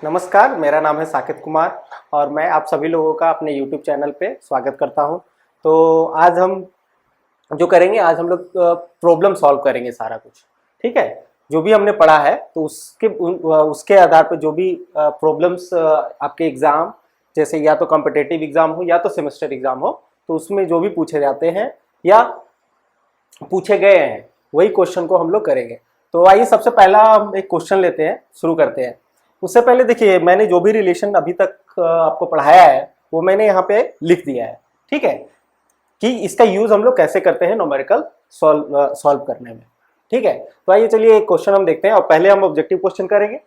नमस्कार, मेरा नाम है साकेत कुमार और मैं आप सभी लोगों का अपने YouTube चैनल पे स्वागत करता हूं। तो आज हम जो करेंगे, आज हम लोग प्रॉब्लम सॉल्व करेंगे सारा कुछ। ठीक है, जो भी हमने पढ़ा है तो उसके आधार पर जो भी प्रॉब्लम्स आपके एग्ज़ाम, जैसे या तो कॉम्पिटिटिव एग्ज़ाम हो या तो सेमेस्टर एग्ज़ाम हो, तो उसमें जो भी पूछे जाते हैं या पूछे गए हैं वही क्वेश्चन को हम लोग करेंगे। तो आइए सबसे पहला हम एक क्वेश्चन लेते हैं, शुरू करते हैं। उससे पहले देखिए, मैंने जो भी रिलेशन अभी तक आपको पढ़ाया है वो मैंने यहाँ पे लिख दिया है। ठीक है, कि इसका यूज हम लोग कैसे करते हैं न्यूमेरिकल सॉल्व करने में। ठीक है, तो आइए चलिए एक क्वेश्चन हम देखते हैं और पहले हम ऑब्जेक्टिव क्वेश्चन करेंगे,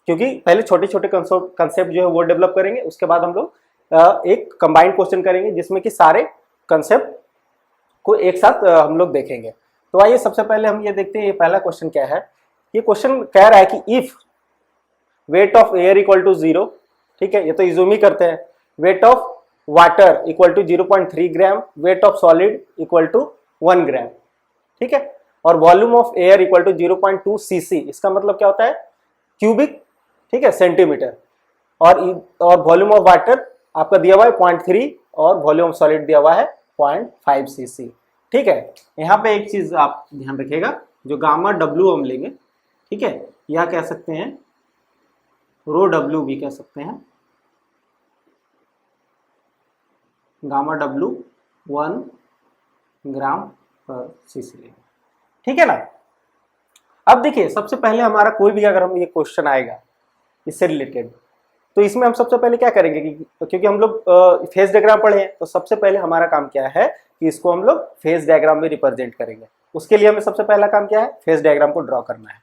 क्योंकि पहले छोटे छोटे कंसेप्ट जो है वो डेवलप करेंगे। उसके बाद हम लोग एक कंबाइंड क्वेश्चन करेंगे जिसमें कि सारे कंसेप्ट को एक साथ हम लोग देखेंगे। तो आइए सबसे पहले हम ये देखते हैं, ये पहला क्वेश्चन क्या है। ये क्वेश्चन कह रहा है कि if weight of air equal to 0, ठीक है, ये तो इज्यूम ही करते हैं, weight of water equal to 0.3 gram, weight of solid equal to 1 gram, ठीक है, और volume of air equal to 0.2 CC. इसका मतलब क्या होता है, क्यूबिक, ठीक है, सेंटीमीटर। और वॉल्यूम ऑफ वाटर आपका दिया हुआ है 0.3 और वॉल्यूम ऑफ सॉलिड दिया हुआ है 0.5 सीसी। ठीक है, यहाँ पे एक चीज आप ध्यान रखिएगा, जो गामा डब्ल्यू हम लेंगे, ठीक है, या कह सकते हैं रो डब्ल्यू भी कह सकते हैं, गामा डब्ल्यू 1 ग्राम पर सीसी लेंगे। ठीक है ना। अब देखिए, सबसे पहले हमारा कोई भी अगर हम ये क्वेश्चन आएगा इससे रिलेटेड, तो इसमें हम सबसे पहले क्या करेंगे क्योंकि हम लोग फेज डायग्राम पढ़े हैं, तो सबसे पहले हमारा काम क्या है कि इसको हम लोग फेज डायग्राम में रिप्रेजेंट करेंगे। उसके लिए हमें सबसे पहला काम क्या है, फेज डायग्राम को ड्रॉ करना है।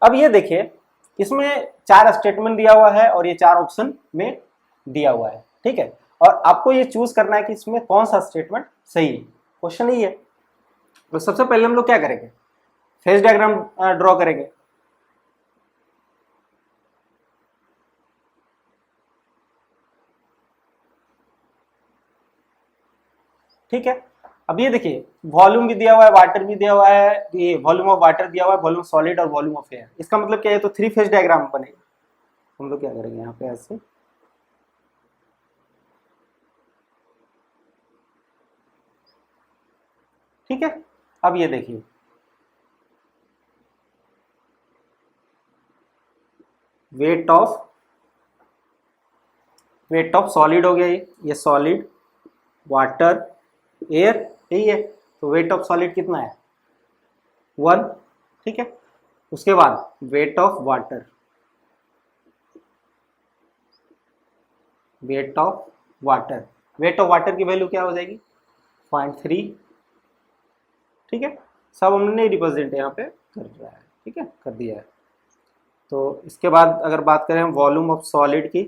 अब ये देखिए, इसमें 4 स्टेटमेंट दिया हुआ है और ये 4 ऑप्शन में दिया हुआ है। ठीक है, और आपको ये चूज करना है कि इसमें कौन सा स्टेटमेंट सही है, क्वेश्चन यही है। तो सबसे पहले हम लोग क्या करेंगे, फेज डायग्राम ड्रॉ करेंगे। ठीक है, अब ये देखिए, वॉल्यूम भी दिया हुआ है, वाटर भी दिया हुआ है, ये वॉल्यूम ऑफ वाटर दिया हुआ है, वॉल्यूम सॉलिड और वॉल्यूम ऑफ एयर। इसका मतलब क्या है, तो 3 फेज डायग्राम बनेगा। हम लोग क्या करेंगे यहाँ पे ऐसे, ठीक है। अब ये देखिए, वेट ऑफ सॉलिड हो गया, ये सॉलिड, वाटर, एयर, यही है। तो वेट ऑफ सॉलिड कितना है, 1, ठीक है। उसके बाद wait of water, weight of water की वैल्यू क्या हो जाएगी, 0.3, ठीक है। सब हमने रिप्रेजेंट यहाँ पे कर रहा है, ठीक है, कर दिया है। तो इसके बाद अगर बात करें वॉल्यूम ऑफ सॉलिड की,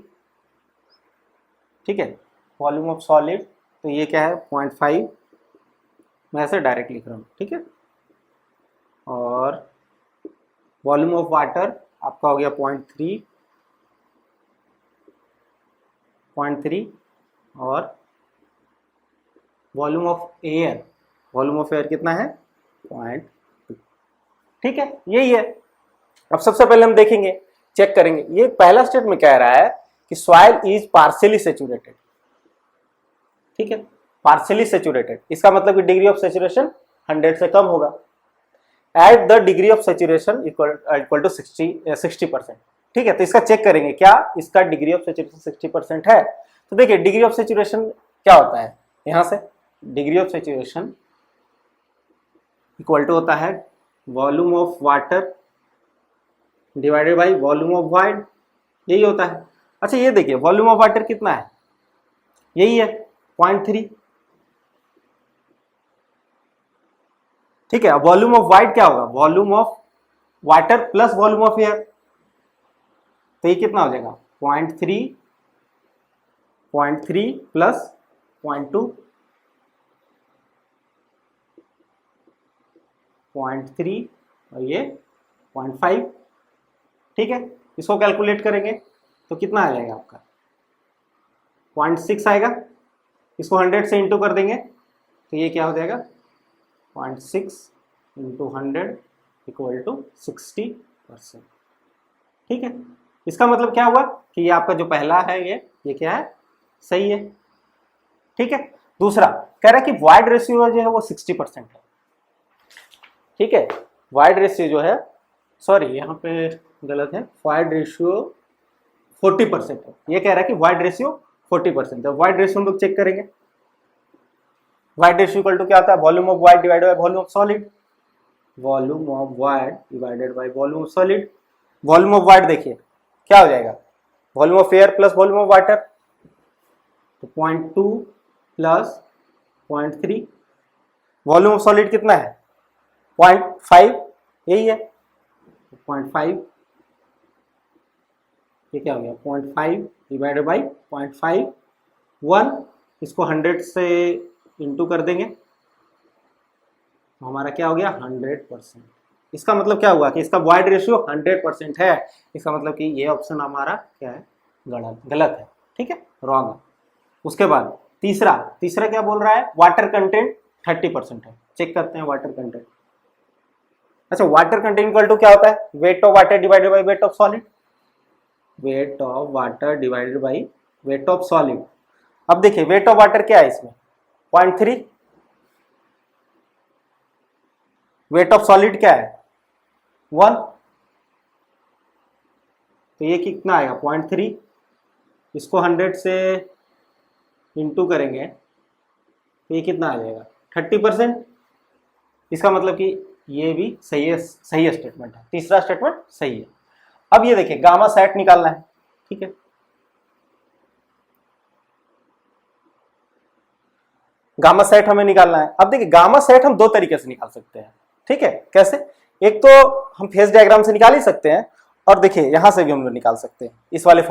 ठीक है, वॉल्यूम ऑफ सॉलिड, तो ये क्या है 0.5, मैं ऐसे डायरेक्ट लिख रहा हूँ, ठीक है। और वॉल्यूम ऑफ वाटर आपका हो गया 0.3, और वॉल्यूम ऑफ एयर कितना है, 0.2, ठीक है, यही है। अब सबसे पहले हम देखेंगे, चेक करेंगे, ये पहला स्टेटमेंट कह रहा है कि सॉइल इज पार्शियली सेचुरेटेड, ठीक है, पार्शियली सेचुरेटेड। इसका मतलब कि डिग्री ऑफ सेचुरेशन 100 से कम होगा, at the degree of saturation equal to 60%, ठीक है। तो इसका चेक करेंगे, क्या इसका डिग्री ऑफ सेचुरेशन 60% है। तो देखिए, डिग्री ऑफ सेचुरेशन क्या होता है, यहां से degree of saturation equal to होता है volume of water divided by volume of void, यही होता है। अच्छा, ये देखिए, वॉल्यूम ऑफ वाटर कितना है, यही है 0.3, ठीक है। वॉल्यूम ऑफ वाइड क्या होगा, volume of water plus volume of air, तो ये कितना हो जाएगा 0.3 प्लस 0.2, 0.3 और ये 0.5, ठीक है। इसको कैलकुलेट करेंगे तो कितना आ जाएगा आपका 0.6 आएगा। इसको 100 से इंटू कर देंगे तो ये क्या हो जाएगा 0.6 इंटू 100 इक्वल टू 60%, ठीक है। इसका मतलब क्या हुआ कि ये आपका जो पहला है ये क्या है, सही है। ठीक है, दूसरा कह रहा है कि वाइड रेशियो जो है वो 60% है। ठीक है, वाइड रेशियो जो है, सॉरी यहाँ पे गलत है, वाइड रेशियो 40% है। ये कह रहा है कि वाइड रेशियो 40% है। वाइड रेशियो हम लोग चेक करेंगे। वाइड रेशियो इक्वल टू क्या होता है, volume of wide divided by volume of solid. Volume of wide divided by volume of solid. Volume of wide देखिए क्या हो जाएगा, volume of air plus volume of water, तो 0.2 plus 0.3। Volume of solid कितना है, 0.5, यही है 0.5। ये क्या हो गया, 0.5 डिवाइडेड बाई 0.5, 1। इसको 100 से इंटू कर देंगे तो हमारा क्या हो गया, 100%। इसका मतलब क्या हुआ कि इसका वाइड रेशियो 100% है। इसका मतलब कि ये ऑप्शन हमारा क्या है, गलत है। ठीक है, रॉन्ग है। उसके बाद तीसरा क्या बोल रहा है, वाटर कंटेंट 30% है। चेक करते हैं वाटर कंटेंट। अच्छा, वाटर कंटेंट इक्वल टू क्या होता है, weight of water divided by weight of solid. Wait of water divided by weight of solid. अब देखिए वेट ऑफ वाटर क्या है इसमें, 0.3। वेट ऑफ सॉलिड क्या है, 1। तो ये कितना आएगा, 0.3। इसको 100 से इंटू करेंगे तो ये कितना आ जाएगा, 30%। इसका मतलब कि ये भी सही स्टेटमेंट है। तीसरा स्टेटमेंट सही है। अब ये देखिए गामा सेट निकालना है। ठीक है, गामा सेट हमें निकालना है। अब देखिए गामा सेट हम दो तरीके से निकाल सकते हैं। ठीक है, कैसे, एक तो हम फेज डायग्राम से निकाल ही सकते हैं, और देखिए यहां से भी हम लोग निकाल सकते हैं, इस वाले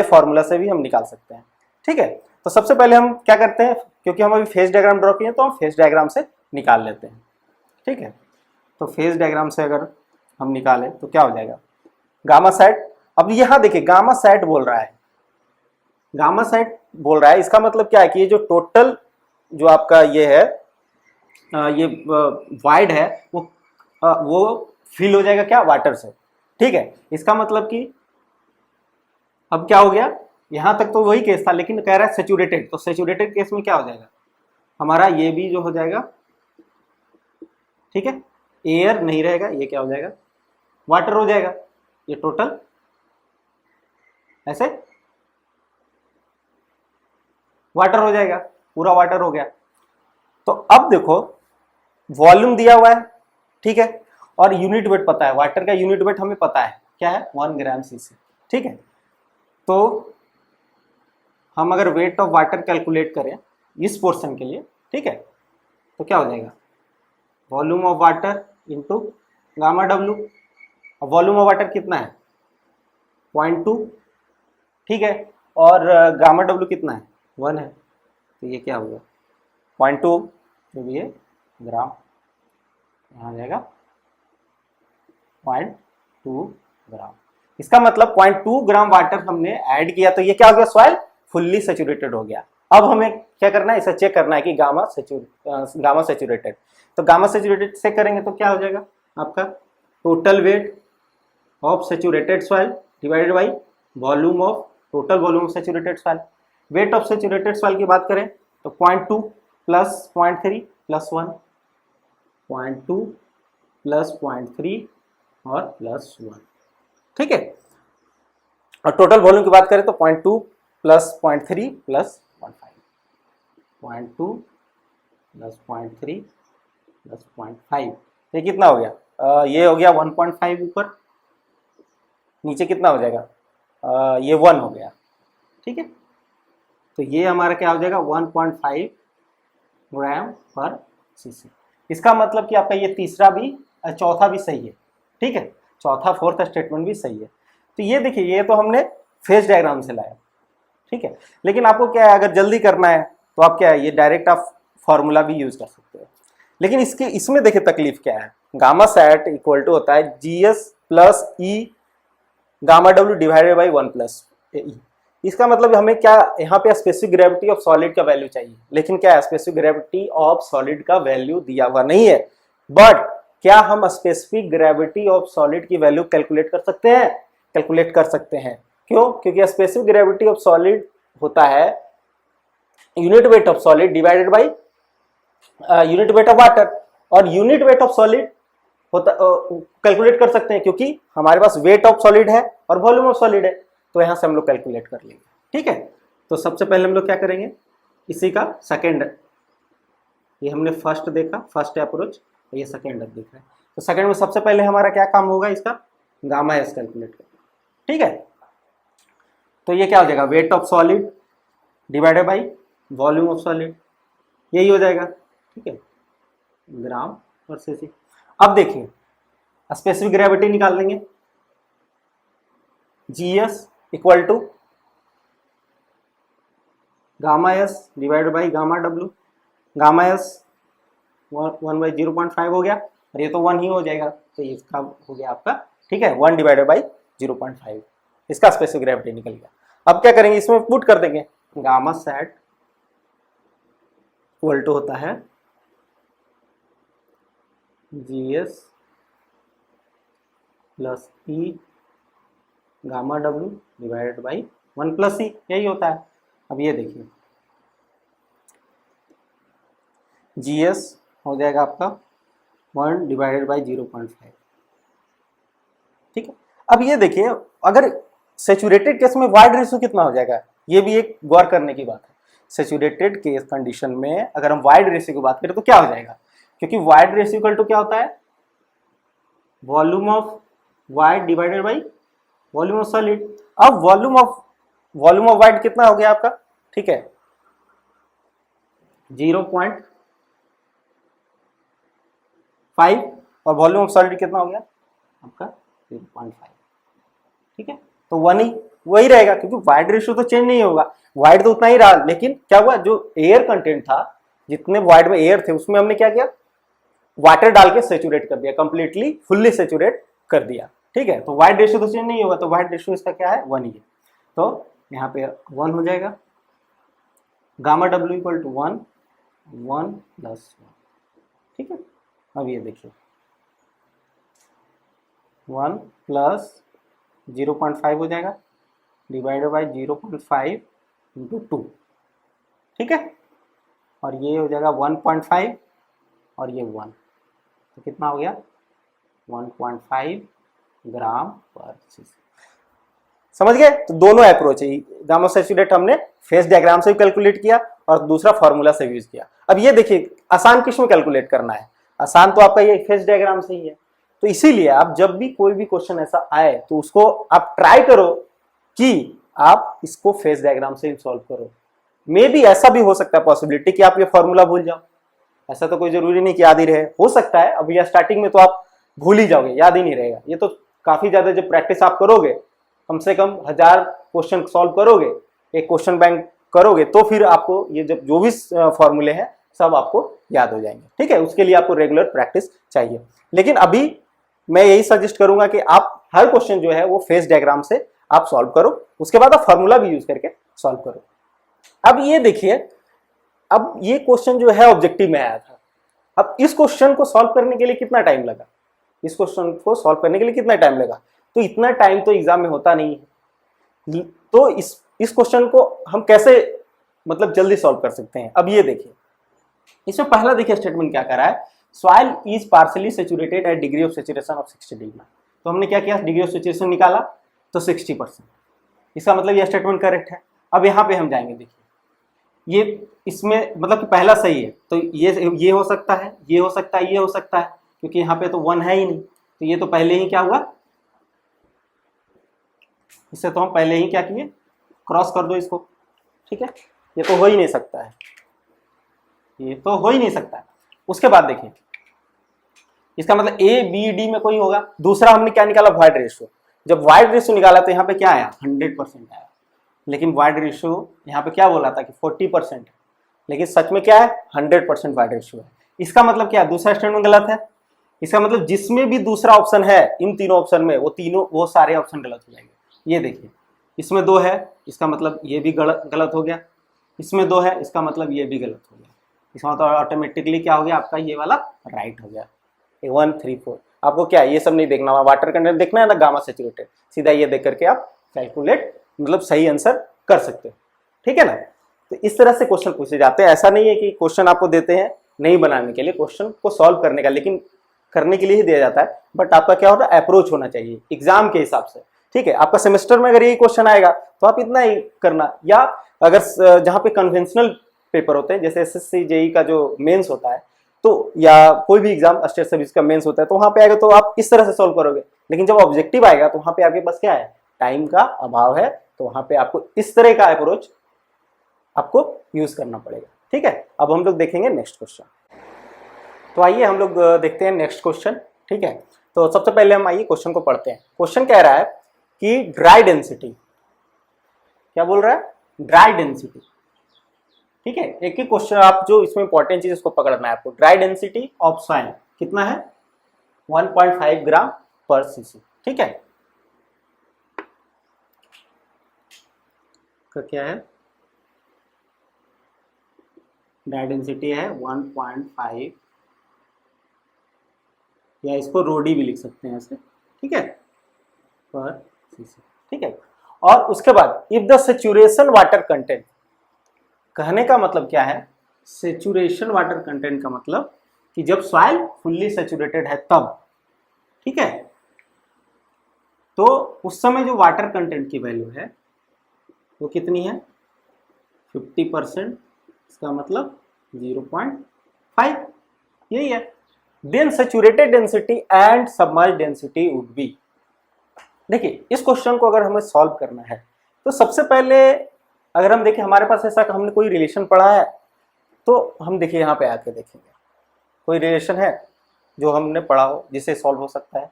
फॉर्मूला से भी हम निकाल सकते हैं। ठीक है, तो सबसे पहले हम क्या करते हैं, क्योंकि हम अभी फेज डायग्राम ड्रॉ किए तो हम फेज डायग्राम से निकाल लेते हैं। ठीक है, तो फेज डायग्राम से अगर हम निकालें तो क्या हो जाएगा, गामा सेट। अब यहां देखिए गामा सेट बोल रहा है, इसका मतलब क्या है कि ये जो टोटल जो आपका ये है, ये वाइड है, वो फिल हो जाएगा क्या, वाटर से। ठीक है, इसका मतलब कि अब क्या हो गया, यहां तक तो वही केस था, लेकिन कह रहा है सेचुरेटेड। तो सेचुरेटेड केस में क्या हो जाएगा, हमारा ये भी जो हो जाएगा, ठीक है, एयर नहीं रहेगा, ये क्या हो जाएगा, वाटर हो जाएगा। ये टोटल ऐसे वाटर हो जाएगा, पूरा वाटर हो गया। तो अब देखो वॉल्यूम दिया हुआ है, ठीक है, और यूनिट वेट पता है, वाटर का यूनिट वेट हमें पता है क्या है, 1 ग्राम सीसी। ठीक है, तो हम अगर वेट ऑफ वाटर कैलकुलेट करें इस पोर्शन के लिए, ठीक है, तो क्या हो जाएगा, volume of water into gamma W. Volume of water कितना है, 0.2, ठीक है, और गामा डब्ल्यू कितना है, 1 है। तो ये क्या होगा, 0.2 जो भी है ग्राम, यहाँ आ जाएगा 0.2 ग्राम। इसका मतलब 0.2 ग्राम वाटर हमने ऐड किया, तो ये क्या हो गया, सॉइल फुल्ली सेचुरेटेड हो गया। अब हमें क्या करना है, इसे चेक करना है कि गामा सेचुरेटेड। तो गामा सेचुरेटेड चेक करेंगे तो क्या हो जाएगा आपका, total weight of saturated soil divided by volume of total volume of saturated soil. Weight of saturated soil की बात करें तो 0.2 प्लस 0.3 प्लस 1, 0.2 प्लस 0.3 और प्लस 1। ठीक है, और टोटल वॉल्यूम की बात करें तो 0.2 प्लस 0.3 प्लस 0.5, 0.2 प्लस 0.3 प्लस 0.5। ये कितना हो गया, ये हो गया 1.5, ऊपर नीचे कितना हो जाएगा, ये 1 हो गया। ठीक है, तो ये हमारा क्या हो जाएगा, 1.5 ग्राम पर सीसी। इसका मतलब कि आपका ये तीसरा भी चौथा भी सही है। ठीक है, चौथा फोर्थ स्टेटमेंट भी सही है। तो ये देखिए, ये तो हमने फेज डायग्राम से लाया। ठीक है, लेकिन आपको क्या है, अगर जल्दी करना है तो आप क्या है, ये डायरेक्ट आप फॉर्मूला भी यूज कर सकते हो। लेकिन इसमें देखिए तकलीफ क्या है, गामा सेट इक्वल टू होता है GS plus E gamma W divided by 1 plus E। इसका मतलब हमें क्या, यहाँ पे स्पेसिफिक ग्रेविटी ऑफ सॉलिड का वैल्यू चाहिए, लेकिन क्या है, स्पेसिफिक ग्रेविटी ऑफ सॉलिड का वैल्यू दिया हुआ नहीं है। बट क्या हम स्पेसिफिक ग्रेविटी ऑफ सॉलिड की वैल्यू कैलकुलेट कर सकते हैं, कैलकुलेट कर सकते हैं। क्यों? क्योंकि स्पेसिफिक ग्रेविटी ऑफ सॉलिड होता है unit weight of solid divided by unit weight of water, और यूनिट वेट ऑफ सॉलिड होता कैलकुलेट कर सकते हैं क्योंकि हमारे पास वेट ऑफ सॉलिड है और वॉल्यूम ऑफ सॉलिड है, तो यहां से हम लोग कैलकुलेट कर लेंगे। ठीक है, तो सबसे पहले हम लोग क्या करेंगे, इसी का सेकेंड, ये हमने फर्स्ट देखा, फर्स्ट अप्रोच, ये सेकेंड देख रहे हैं, तो सेकेंड में सबसे पहले हमारा क्या काम होगा, इसका गामा एस कैलकुलेट करना। ठीक है, तो ये क्या हो जाएगा, weight of solid divided by volume of solid, यही हो जाएगा। ठीक है, ग्राम और सीसी। अब देखिए स्पेसिफिक ग्रेविटी निकाल लेंगे, G S equal to gamma S divided by gamma W. Gamma S 1/0.5 हो गया, और ये तो 1 ही हो जाएगा, तो इसका हो गया आपका, ठीक है, 1 डिवाइडेड बाई 0.5, इसका स्पेसिफिक ग्रेविटी निकल गया। अब क्या करेंगे, इसमें पुट कर देंगे, गामा सेट इक्वल टू होता है GS plus E gamma W divided by 1 plus E, यही होता है। अब ये देखिए जीएस हो जाएगा आपका 1 डिवाइडेड बाई 0.5। ठीक है, अब ये देखिए अगर सैचुरेटेड केस में वाइड रेशियो कितना हो जाएगा, ये भी एक गौर करने की बात है। सैचुरेटेड केस कंडीशन में अगर हम वाइड रेशियो की बात करें तो क्या हो जाएगा, क्योंकि वाइड रेशियो इक्वल टू क्या होता है, volume of wide divided by volume of solid. अब वॉल्यूम ऑफ वाइड कितना हो गया आपका, ठीक है 0.5, और वॉल्यूम ऑफ सॉलिड कितना हो गया आपका 0.5। ठीक है, तो वही रहेगा, क्योंकि वाइड रेशियो तो चेंज नहीं होगा, वाइड तो उतना ही रहा, लेकिन क्या हुआ, जो एयर कंटेंट था, जितने वाइड में एयर थे उसमें हमने क्या किया, वाटर डाल के सेचुरेट कर दिया, कंप्लीटली फुल्ली सेचुरेट कर दिया। ठीक है, तो वाइड रेशियो तो चेंज नहीं होगा, तो वाइड रेशियो इसका क्या है 1 ही है, तो यहाँ पे 1 हो जाएगा। Gamma W equal to 1 plus 1। ठीक है, अब ये देखिए 1 प्लस 0.5 हो जाएगा डिवाइडेड बाई 0.5 इंटू 2। ठीक है, और ये हो जाएगा 1.5 और ये 1, तो कितना हो गया 1.5 ग्राम पर सीसी। समझ गए, तो दोनों अप्रोच है, गामा सैचुरेट हमने फेस डायग्राम से भी कैलकुलेट किया और दूसरा फॉर्मूला से यूज किया। अब ये देखिए आसान किस में कैलकुलेट करना है, आसान तो आपका ये फेस डायग्राम से ही है, तो इसीलिए आप जब भी कोई भी क्वेश्चन ऐसा आए तो उसको आप ट्राई करो कि आप इसको फेस डायग्राम से सॉल्व करो। मे बी ऐसा भी हो सकता है पॉसिबिलिटी कि आप ये फॉर्मूला भूल जाओ, ऐसा तो कोई जरूरी नहीं कि याद ही रहे, हो सकता है अब या स्टार्टिंग में तो आप भूल ही जाओगे, याद ही नहीं रहेगा। ये तो काफी ज्यादा जब प्रैक्टिस आप करोगे, कम से कम 1000 क्वेश्चन सॉल्व करोगे, एक क्वेश्चन बैंक करोगे, तो फिर आपको ये जब जो भी फॉर्मूले हैं सब आपको याद हो जाएंगे। ठीक है, उसके लिए आपको रेगुलर प्रैक्टिस चाहिए, लेकिन अभी मैं यही सजेस्ट करूंगा कि आप हर क्वेश्चन जो है वो फेस डायग्राम से आप सॉल्व करो, उसके बाद आप फॉर्मूला भी यूज करके सॉल्व करो। अब ये देखिए, अब ये क्वेश्चन जो है ऑब्जेक्टिव में आया था, अब इस क्वेश्चन को सॉल्व करने के लिए कितना टाइम लगा, इस क्वेश्चन को सॉल्व करने के लिए कितना टाइम लगा, तो इतना टाइम तो एग्जाम में होता नहीं है, तो इस क्वेश्चन को हम कैसे मतलब जल्दी सॉल्व कर सकते हैं। अब ये देखिए, इसमें पहला देखिए स्टेटमेंट क्या कर रहा है, soil is partially saturated at degree of saturation of 60 degree. तो हमने क्या किया, डिग्री ऑफ सैचुरेशन निकाला तो 60%, इसका मतलब ये स्टेटमेंट करेक्ट है। अब यहाँ पे हम जाएंगे, देखिए ये इसमें मतलब कि पहला सही है, तो ये हो सकता है, ये हो सकता है, ये हो सकता है, क्योंकि यहाँ पे तो 1 है ही नहीं, तो ये तो पहले ही क्या हुआ, इससे तो हम पहले ही क्या किए, क्रॉस कर दो इसको। ठीक है, ये तो हो ही नहीं सकता है, ये तो हो ही नहीं सकता है। उसके बाद देखिए, इसका मतलब ए बी डी में कोई होगा। दूसरा हमने क्या निकाला, वाइड रेशियो। जब वाइड रेशियो निकाला तो यहाँ पे क्या आया, 100% आया, लेकिन वाइड रेशियो यहाँ पे क्या बोला था कि 40% है, लेकिन सच में क्या है 100% वाइड रेशियो है। इसका मतलब क्या है, दूसरा स्टेटमेंट गलत है। इसका मतलब जिसमें भी दूसरा ऑप्शन है इन तीनों ऑप्शन में, वो सारे ऑप्शन गलत हो जाएंगे। ये देखिए, इसमें 2 है, इसका मतलब ये भी गलत हो गया, इसमें 2 है, इसका मतलब ये भी गलत हो गया, इसका मतलब ऑटोमेटिकली क्या हो गया आपका, ये वाला राइट हो गया, 1 3 4। आपको क्या है ये सब नहीं देखना, वाटर कंटेंट देखना है ना गामा सैचुरेटेड, सीधा ये देख करके आप कैलकुलेट मतलब सही आंसर कर सकते हो, ठीक है ना। तो इस तरह से क्वेश्चन पूछे जाते हैं। ऐसा नहीं है कि क्वेश्चन आपको देते हैं नहीं बनाने के लिए, क्वेश्चन को सॉल्व करने का, लेकिन करने के लिए ही दिया जाता है, बट आपका क्या होता है अप्रोच होना चाहिए एग्जाम के हिसाब से, ठीक है। आपका सेमेस्टर में अगर यही क्वेश्चन आएगा तो आप इतना ही करना, या अगर जहां पे कन्वेंशनल पेपर होते हैं जैसे एसएससी जेई का जो मेंस होता है, तो या कोई भी एग्जाम स्टेट सर्विस का मेंस होता है, तो वहां पे आएगा तो आप इस तरह से सॉल्व करोगे। लेकिन जब ऑब्जेक्टिव आएगा तो वहां पे आपके पास क्या है, टाइम का अभाव है, तो वहां पे आपको इस तरह का अप्रोच आपको यूज करना पड़ेगा, ठीक है। अब हम लोग देखेंगे नेक्स्ट क्वेश्चन। तो आइए हम लोग देखते हैं नेक्स्ट क्वेश्चन, ठीक है। तो सबसे पहले हम आइए क्वेश्चन को पढ़ते हैं। क्वेश्चन कह रहा है कि ड्राई डेंसिटी, क्या बोल रहा है, ड्राई डेंसिटी, ठीक है। एक ही क्वेश्चन, आप जो इसमें इंपॉर्टेंट चीज इसको पकड़ना है आपको। ड्राई डेंसिटी ऑफ सॉइल कितना है, 1.5 ग्राम पर सीसी, ठीक है। का क्या है, ड्राई डेंसिटी है 1.5, या इसको रोडी भी लिख सकते हैं ऐसे, ठीक है, पर सीसी, ठीक है। और उसके बाद if the saturation water content, कहने का मतलब क्या है, सेचुरेशन वाटर कंटेंट का मतलब कि जब सॉइल फुल्ली सेचुरेटेड है तब, ठीक है, तो उस समय जो वाटर कंटेंट की वैल्यू है वो कितनी है, 50%, इसका मतलब 0.5, यही है। Then saturated density and submerge density would be. देखिए इस क्वेश्चन को अगर हमें सॉल्व करना है तो सबसे पहले अगर हम देखें, हमारे पास ऐसा हमने कोई रिलेशन पढ़ा है, तो हम देखिए यहाँ पे आके देखेंगे कोई रिलेशन है जो हमने पढ़ा हो जिससे सॉल्व हो सकता है,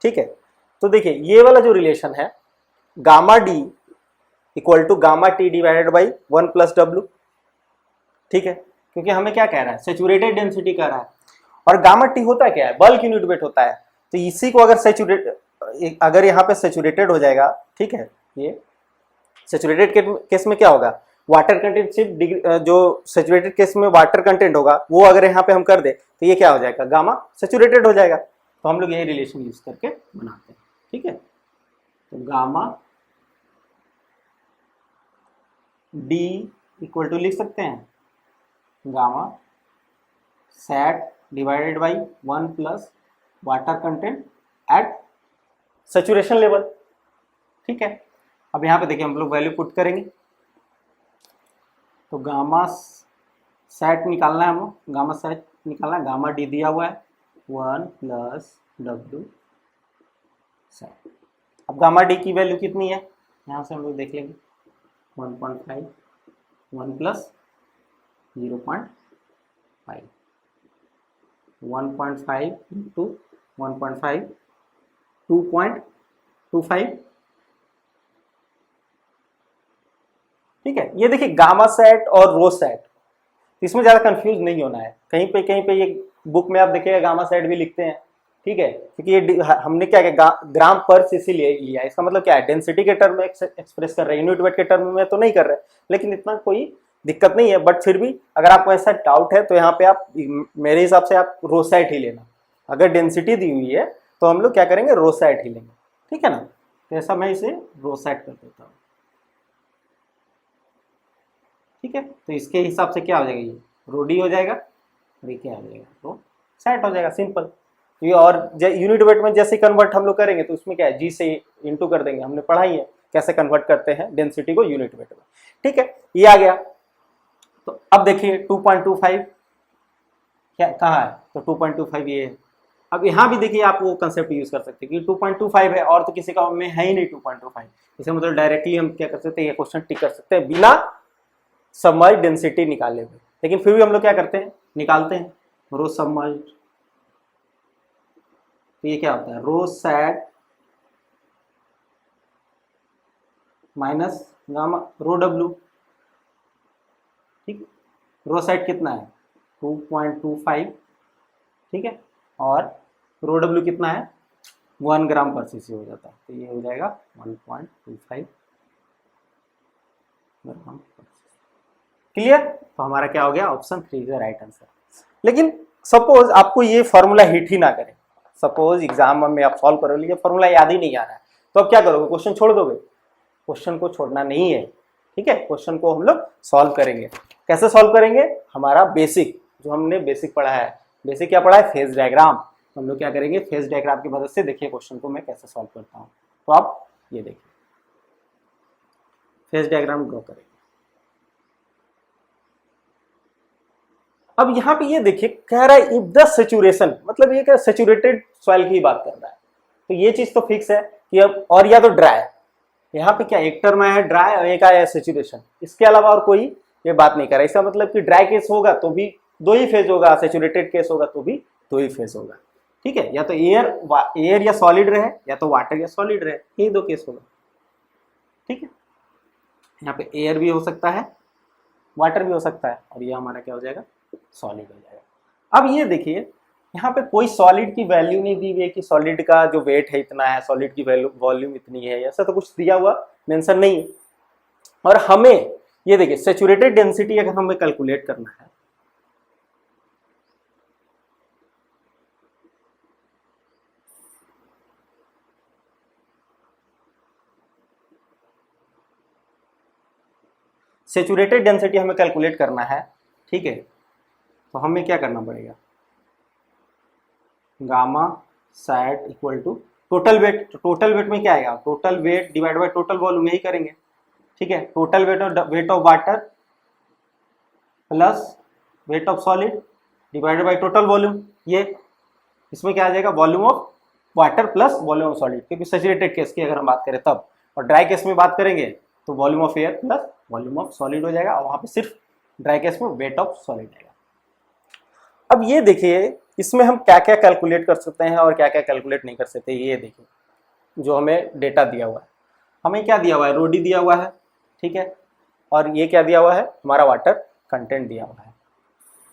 ठीक है। तो देखिए ये वाला जो रिलेशन है, gamma D equal to gamma T divided by 1+W, ठीक है, क्योंकि हमें क्या कह रहा है, सेचुरेटेड डेंसिटी कह रहा है, और गामा टी होता है क्या है, बल्क यूनिट वेट होता है। तो इसी को अगर यहाँ पे सेचुरेटेड हो जाएगा, ठीक है, ये सेचुरेटेड केस में क्या होगा, वाटर कंटेंट सिर्फ जो सेचुरेटेड केस में वाटर कंटेंट होगा वो अगर यहाँ पे हम कर दे तो ये क्या हो जाएगा, गामा सेचुरेटेड हो जाएगा। तो हम लोग यही रिलेशन यूज करके बनाते हैं, ठीक है। तो गामा डी इक्वल टू लिख सकते हैं gamma sat divided by 1+ water content at saturation level, ठीक है। अब यहाँ पे देखिए हम लोग वैल्यू पुट करेंगे, तो गामा सैट निकालना है, हम गामा सैट निकालना है, गामा डी दिया हुआ है 1+W सैट। अब गामा डी की वैल्यू कितनी है, यहाँ से हम लोग देख लेंगे 1.5, 1+0.5, 1.5 इंटू 1.5 2.25, ठीक है। ये देखिए गामा सेट और रो सेट, इसमें ज़्यादा कंफ्यूज नहीं होना है। कहीं पे ये बुक में आप देखिएगा गामा सेट भी लिखते हैं, ठीक है, क्योंकि ये हमने क्या किया, ग्राम पर सीसी लिया, इसका मतलब क्या है, डेंसिटी के टर्म में एक्सप्रेस कर रहे हैं, यूनिट वेट के टर्म में तो नहीं कर रहे, लेकिन इतना कोई दिक्कत नहीं है। बट फिर भी अगर आपको ऐसा डाउट है तो यहाँ पे आप मेरे हिसाब से आप रो सेट ही लेना। अगर डेंसिटी दी हुई है तो हम लोग क्या करेंगे, रो सेट ही लेंगे, ठीक है ना। तो ऐसा मैं इसे रो सेट कर देता हूँ, ठीक है। तो इसके हिसाब से क्या हो जाएगा, ये रोडी हो जाएगा और ये क्या हो जाएगा, तो सेट हो जाएगा, सिंपल। ये और यूनिट वेट में जैसे कन्वर्ट हम लोग करेंगे तो उसमें क्या है, जी से इंटू कर देंगे, हमने पढ़ा ही है कैसे कन्वर्ट करते हैं डेंसिटी को यूनिट वेट में, ठीक है। ये आ गया। तो अब देखिए 2.25 क्या कहाँ है, तो 2.25 ये है। अब यहाँ भी देखिए आप वो कंसेप्ट यूज कर सकते हैं कि 2.25 है और तो किसी का में है ही नहीं 2.25, इसे मतलब डायरेक्टली हम क्या कर सकते हैं, ये क्वेश्चन टिक कर सकते हैं बिना सबमर्ज डेंसिटी निकाले हुए। लेकिन फिर भी हम लोग क्या करते हैं, निकालते हैं रो सबमर्ज। तो ये क्या होता है, रो सैट माइनस गामा रो डब्ल्यू, ठीक। रो सैट कितना है 2.25, ठीक है, और रो डब्ल्यू कितना है 1 ग्राम पर सीसी हो जाता है, तो ये हो जाएगा 1.25 ग्राम। क्लियर। तो हमारा क्या हो गया, option 3 is the right answer. लेकिन सपोज आपको ये फॉर्मूला हिट ही ना करे, सपोज एग्जाम में आप सॉल्व करो, लीजिए फॉर्मूला याद ही नहीं आ रहा है, तो अब क्या करोगे, क्वेश्चन छोड़ दोगे? क्वेश्चन को छोड़ना नहीं है, ठीक है, क्वेश्चन को हम लोग सॉल्व करेंगे। कैसे सॉल्व करेंगे? हमारा बेसिक जो हमने बेसिक पढ़ा है, बेसिक क्या पढ़ा है? Phase diagram. हम लोग क्या करेंगे, फेज डायग्राम की मदद से देखिए क्वेश्चन को मैं कैसे सॉल्व करता हूँ। तो आप ये देखिए, फेज डायग्राम ड्रॉ करेंगे। अब यहाँ पे ये देखिए कह रहा है इफ द सेचुरेशन, मतलब ये क्या सेचुरेटेड सॉइल की बात कर रहा है, तो ये चीज तो फिक्स है कि अब, और या तो ड्राई, यहाँ पे क्या एक टर्म है ड्राई और एक आया सेचुरेशन, इसके अलावा और कोई ये बात नहीं कर रहा। इसका मतलब कि ड्राई केस होगा तो भी दो ही फेज होगा, सेचुरेटेड केस होगा तो भी दो ही फेज होगा, ठीक है, या तो एयर या सॉलिड रहे, या तो वाटर या सॉलिड रहे, यही दो केस होगा, ठीक है। यहाँ पे एयर भी हो सकता है, वाटर भी हो सकता है, और ये हमारा क्या हो जाएगा, सॉलिड हो जाएगा। अब ये देखिए यहाँ पे कोई सॉलिड की वैल्यू नहीं दी हुई है कि सॉलिड का जो वेट है इतना है, सॉलिड की वैल्यू वॉल्यूम इतनी है, ऐसा तो कुछ दिया हुआ मेंशन नहीं है। और हमें ये देखिए सैचुरेटेड डेंसिटी अगर हमें कैलकुलेट करना है, सैचुरेटेड डेंसिटी हमें कैलकुलेट करना है, ठीक है, तो हमें क्या करना पड़ेगा, gamma sat equal to total weight. तो टोटल वेट में क्या आएगा, total weight divide by total volume, यही करेंगे, ठीक है। Total weight of water plus weight of solid divided by total volume, ये इसमें क्या आ जाएगा, volume of water plus volume of solid, क्योंकि सैचुरेटेड केस की अगर हम बात करें तब, और ड्राई केस में बात करेंगे तो volume of air plus volume of solid हो जाएगा, और वहां पे सिर्फ ड्राई केस में वेट ऑफ सॉलिड आएगा। अब ये देखिए इसमें हम क्या क्या कैलकुलेट कर सकते हैं और क्या क्या कैलकुलेट नहीं कर सकते। ये देखिए जो हमें डेटा दिया हुआ है, हमें क्या दिया हुआ है, रोडी दिया हुआ है, ठीक है, और ये क्या दिया हुआ है, हमारा वाटर कंटेंट दिया हुआ है।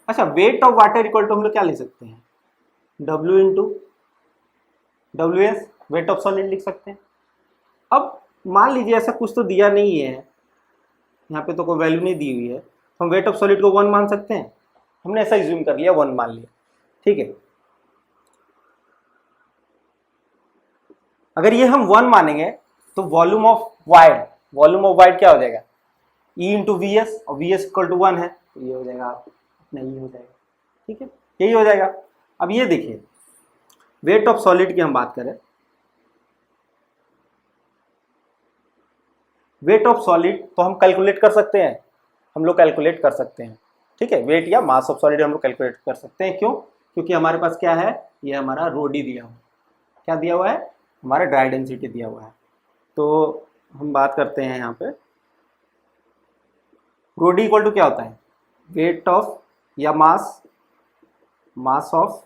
अच्छा, weight of water equal to हम लोग क्या लिख सकते हैं, W into WS, weight of solid लिख सकते हैं। अब मान लीजिए ऐसा कुछ तो दिया नहीं है, यहाँ पे तो कोई वैल्यू नहीं दी हुई है, तो हम वेट ऑफ सॉलिड को 1 मान सकते हैं। हमने ऐसा एज्यूम कर लिया, 1 मान लिया, ठीक है। अगर ये हम 1 मानेंगे तो वॉल्यूम ऑफ वाइड क्या हो जाएगा, E इंटू वी एस, और वी एस इक्वल टू 1 है, तो ये हो जाएगा अपना, ये हो जाएगा, ठीक है, यही हो जाएगा। अब ये देखिए वेट ऑफ सॉलिड की हम बात करें, वेट ऑफ सॉलिड तो हम कैलकुलेट कर सकते हैं, हम लोग कैलकुलेट कर सकते हैं, ठीक है, वेट या मास ऑफ सॉलिड हम लोग कैलकुलेट कर सकते हैं। क्यों? क्योंकि हमारे पास क्या है, ये हमारा रोडी दिया हुआ, क्या दिया हुआ है, हमारा ड्राई डेंसिटी दिया हुआ है। तो हम बात करते हैं यहाँ पे, रोडी इक्वल टू क्या होता है, वेट ऑफ या mass of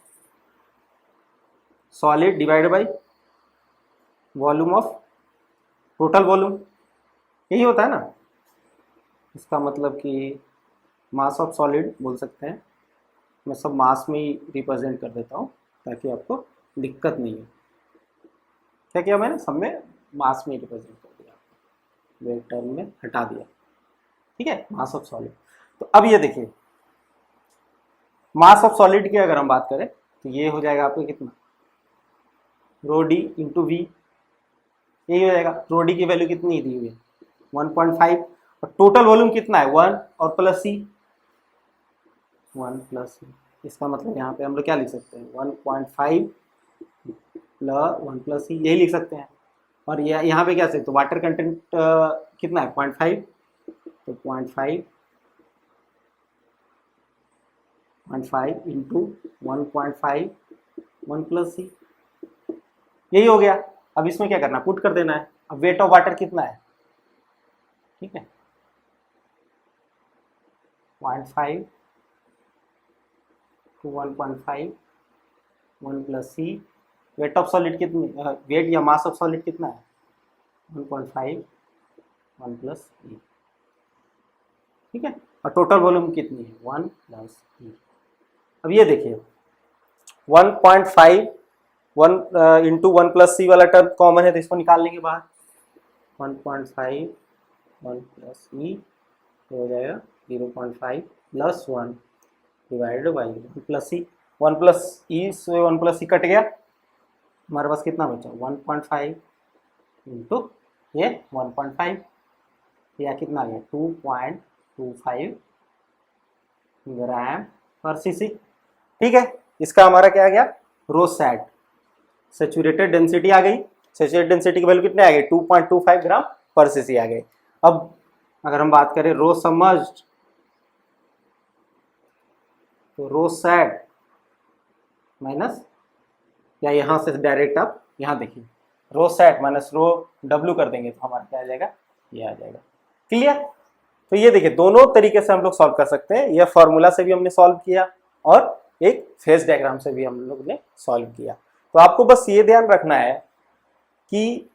solid divide by volume of total volume, यही होता है ना। इसका मतलब कि मास ऑफ सॉलिड बोल सकते हैं, मैं सब मास में ही रिप्रेजेंट कर देता हूँ ताकि आपको दिक्कत नहीं है। क्या किया मैंने, सब में मास में रिप्रेजेंट कर दिया, वेट टर्म में हटा दिया, ठीक है, मास ऑफ सॉलिड। तो अब ये देखिए मास ऑफ सॉलिड की अगर हम बात करें तो ये हो जाएगा आपको कितना, रो डी इंटू वी, यही हो जाएगा। रो डी की वैल्यू कितनी दी हुई है, 1.5, और टोटल वॉल्यूम कितना है 1 और प्लस सी, 1 प्लस सी। इसका मतलब यहाँ पे हम लोग क्या लिख सकते हैं, 1.5 प्लस 1 प्लस सी, यही लिख सकते हैं। और यहाँ पे क्या सकते, तो वाटर कंटेंट कितना है 0.5, तो 0.5 इंटू 1.5 1 प्लस सी, यही हो गया। अब इसमें क्या करना, पुट कर देना है। अब वेट ऑफ वाटर कितना है, ठीक है, 0.5 to 1.5 1 plus C, weight of solid कितनी, वेट या मास ऑफ सॉलिड कितना है 1.5 1 प्लस ई, ठीक है, और टोटल वॉल्यूम कितनी है 1 प्लस ई। अब ये देखिए 1.5 1 इंटू 1 प्लस सी वाला टर्म कॉमन है, तो इसको निकाल लेंगे बाहर, 1.5 1 प्लस ई हो जाएगा 0.5 plus 1 divided by 1 plus C, 1 plus E से 1 प्लस सी कट गया, हमारे पास कितना बचा 1.5 इंटू ये 1.5 या कितना आ गया 2.25 ग्राम पर सीसी। ठीक है, इसका हमारा क्या आ गया रो सैट सेचुरेटेड डेंसिटी आ गई। सेचुरेटेड डेंसिटी की वैल्यू कितने आ गई 2.25 ग्राम पर सीसी आ गए। अब अगर हम बात करें रो सबमर्ज्ड तो रो सैट माइनस, या यहाँ से डायरेक्ट आप यहाँ देखिए रो सैट माइनस रो डब्ल्यू कर देंगे तो हमारा क्या आ जाएगा ये आ जाएगा। क्लियर? तो ये देखिए दोनों तरीके से हम लोग सॉल्व कर सकते हैं। यह फॉर्मूला से भी हमने सॉल्व किया और एक फेज डायग्राम से भी हम लोग ने सॉल्व किया। तो आपको बस ये ध्यान रखना है कि